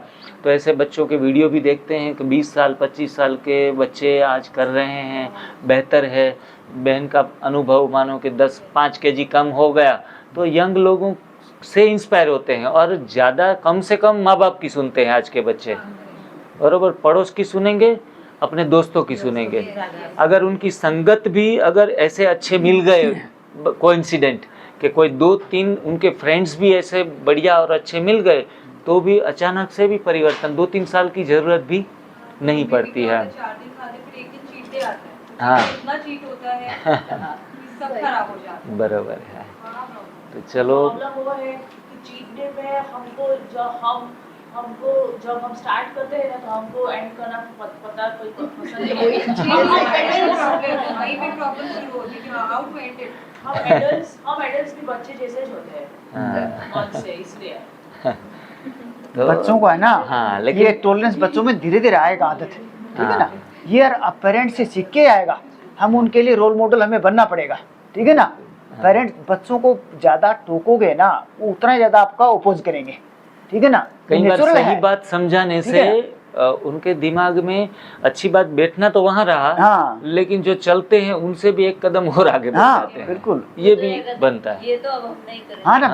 तो ऐसे बच्चों के वीडियो भी देखते हैं कि 20 साल 25 साल के बच्चे आज कर रहे हैं, बेहतर है। बहन का अनुभव मानो कि 5 kg कम हो गया, तो यंग लोगों से इंस्पायर होते हैं। और ज़्यादा कम से कम माँ बाप की सुनते हैं आज के बच्चे, बराबर पड़ोस की सुनेंगे, अपने दोस्तों की सुनेंगे। अगर उनकी संगत भी अगर ऐसे अच्छे मिल गए, कोइंसिडेंट कि कोई 2-3 उनके फ्रेंड्स भी ऐसे बढ़िया और अच्छे मिल गए, तो भी अचानक से भी परिवर्तन, 2-3 साल की ज़रूरत भी नहीं पड़ती है। हाँ बराबर है। तो चलो हमको जब हम स्टार्ट करते हैं ना तो हमको एंड करना पता कोई पसंद नहीं। वही पे प्रॉब्लम शुरू होती है कि हाउ टू एंड इट। हम एडल्ट्स भी बच्चे जैसे ही होते हैं मन से, इसलिए तो बच्चों को है ना, हाँ, लेकिन ये टॉलरेंस बच्चों में धीरे धीरे आएगा, आदत है, ठीक है ना। ये पेरेंट्स से सीख के आएगा, हम उनके लिए रोल मॉडल हमें बनना पड़ेगा, ठीक है ना। पेरेंट्स बच्चों को ज्यादा टोकोगे ना, वो उतना ही ज्यादा आपका अपोज करेंगे, ठीक है ना। कई बार सही बात समझाने से उनके दिमाग में अच्छी बात बैठना तो वहाँ रहा, हाँ। लेकिन जो चलते हैं उनसे भी एक कदम और आगे बढ़ जाते हैं। बिल्कुल, ये भी बनता है। ये तो अब हम नहीं करेंगे। हाँ ना,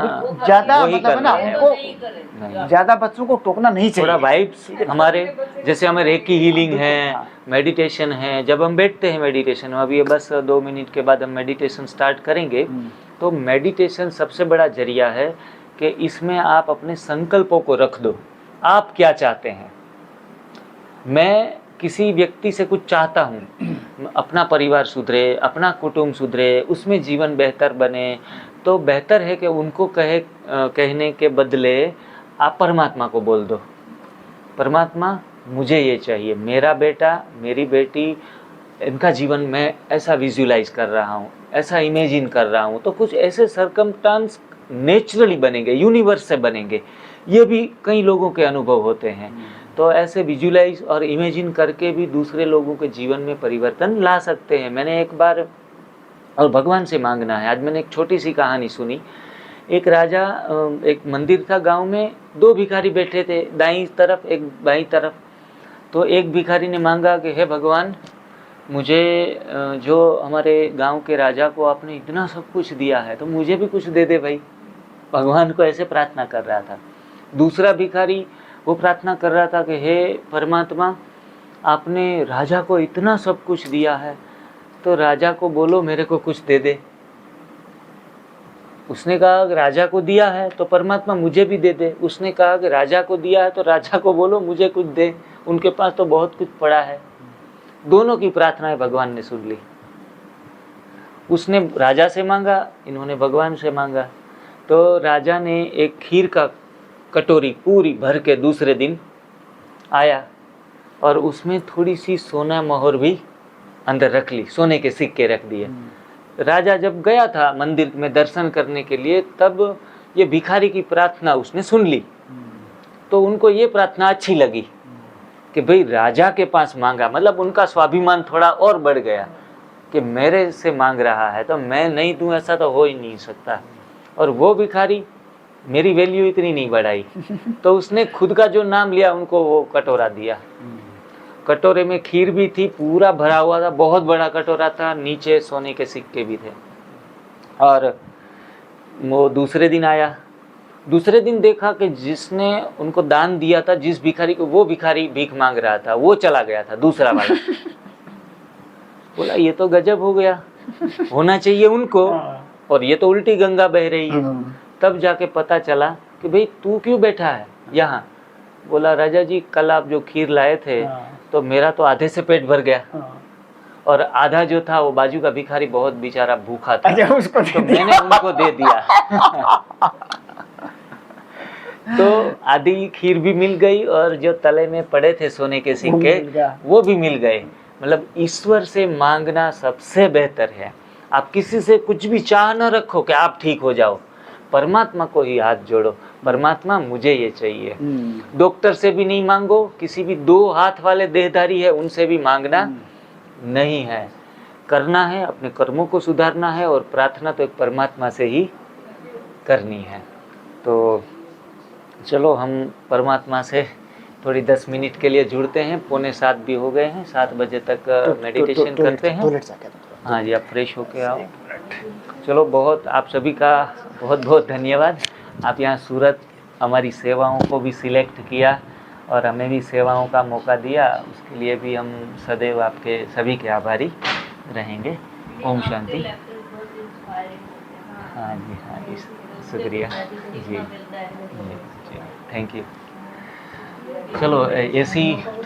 ज्यादा मतलब ना उनको ज्यादा बच्चों को टोकना नहीं चाहिए। थोड़ा वाइब्स हमारे, जैसे हमें रेकी हीलिंग है, मेडिटेशन है, जब हम बैठते हैं मेडिटेशन में, अभी ये बस 2 मिनट के बाद हम मेडिटेशन स्टार्ट करेंगे, तो मेडिटेशन सबसे बड़ा जरिया है कि इसमें आप अपने संकल्पों को रख दो। आप क्या चाहते हैं? मैं किसी व्यक्ति से कुछ चाहता हूँ, अपना परिवार सुधरे, अपना कुटुंब सुधरे, उसमें जीवन बेहतर बने, तो बेहतर है कि उनको कहने के बदले आप परमात्मा को बोल दो, परमात्मा मुझे ये चाहिए, मेरा बेटा मेरी बेटी, इनका जीवन मैं ऐसा विजुलाइज कर रहा हूँ, ऐसा इमेजिन कर रहा हूँ। तो कुछ ऐसे सरकमस्टांस नेचुरली बनेंगे, यूनिवर्स से बनेंगे। ये भी कई लोगों के अनुभव होते हैं। तो ऐसे विजुलाइज और इमेजिन करके भी दूसरे लोगों के जीवन में परिवर्तन ला सकते हैं। मैंने एक बार, और भगवान से मांगना है, आज मैंने एक छोटी सी कहानी सुनी। एक राजा, एक मंदिर था गांव में, 2 भिखारी बैठे थे, दाईं तरफ एक बाईं तरफ। तो एक भिखारी ने मांगा कि हे भगवान, मुझे जो हमारे गांव के राजा को आपने इतना सब कुछ दिया है, तो मुझे भी कुछ दे दे भाई। भगवान को ऐसे प्रार्थना कर रहा था। दूसरा भिखारी वो प्रार्थना कर रहा था कि हे परमात्मा, आपने राजा को इतना सब कुछ दिया है, तो राजा को बोलो मेरे को कुछ दे दे। उसने कहा कि राजा को दिया है तो परमात्मा मुझे भी दे दे। उसने कहा कि राजा को दिया है तो राजा को बोलो मुझे कुछ दे, उनके पास तो बहुत कुछ पड़ा है। दोनों की प्रार्थनाएं भगवान ने सुन ली। उसने राजा से मांगा, इन्होंने भगवान से मांगा। तो राजा ने एक खीर का कटोरी पूरी भर के दूसरे दिन आया और उसमें थोड़ी सी सोना मोहर भी अंदर रख ली, सोने के सिक्के रख दिए। राजा जब गया था मंदिर में दर्शन करने के लिए, तब ये भिखारी की प्रार्थना उसने सुन ली। तो उनको ये प्रार्थना अच्छी लगी कि भाई राजा के पास मांगा, मतलब उनका स्वाभिमान थोड़ा और बढ़ गया कि मेरे से मांग रहा है तो मैं नहीं दूं, ऐसा तो हो ही नहीं सकता। और वो भिखारी मेरी वैल्यू इतनी नहीं बढ़ाई, तो उसने खुद का जो नाम लिया उनको वो कटोरा दिया। कटोरे में खीर भी थी, पूरा भरा हुआ था, बहुत बड़ा कटोरा था, नीचे सोने के सिक्के भी थे। और वो दूसरे दिन आया दूसरे दिन देखा कि जिसने उनको दान दिया था, जिस भिखारी को, वो भिखारी भीख मांग रहा था, वो चला गया था, दूसरा वाला। बोला ये तो गजब हो गया, होना चाहिए उनको, और ये तो उल्टी गंगा बह रही है। तब जाके पता चला कि भाई तू क्यों बैठा है यहाँ। बोला राजा जी कल आप जो खीर लाए थे तो मेरा तो आधे से पेट भर गया, और आधा जो था वो बाजू का भिखारी बहुत बेचारा भूखा था, उसको तो मैंने उनको दे दिया। तो आधी खीर भी मिल गई और जो तले में पड़े थे सोने के सिक्के वो भी मिल गए। मतलब ईश्वर से मांगना सबसे बेहतर है। आप किसी से कुछ भी चाह न रखो कि आप ठीक हो जाओ, परमात्मा को ही हाथ जोड़ो, परमात्मा मुझे ये चाहिए। डॉक्टर से भी नहीं मांगो, किसी भी 2 हाथ वाले देहधारी है उनसे भी मांगना नहीं है। करना है, अपने कर्मों को सुधारना है, और प्रार्थना तो एक परमात्मा से ही करनी है। तो चलो हम परमात्मा से थोड़ी 10 मिनट के लिए जुड़ते हैं। 6:45 भी हो गए हैं, 7 बजे तक मेडिटेशन करते हैं। हाँ जी, आप फ्रेश होके आओ। चलो, बहुत आप सभी का बहुत बहुत धन्यवाद। आप यहाँ सूरत हमारी सेवाओं को भी सिलेक्ट किया और हमें भी सेवाओं का मौका दिया, उसके लिए भी हम सदैव आपके सभी के आभारी रहेंगे। ओम शांति। हाँ जी, शुक्रिया जी, थैंक यू। चलो ऐसी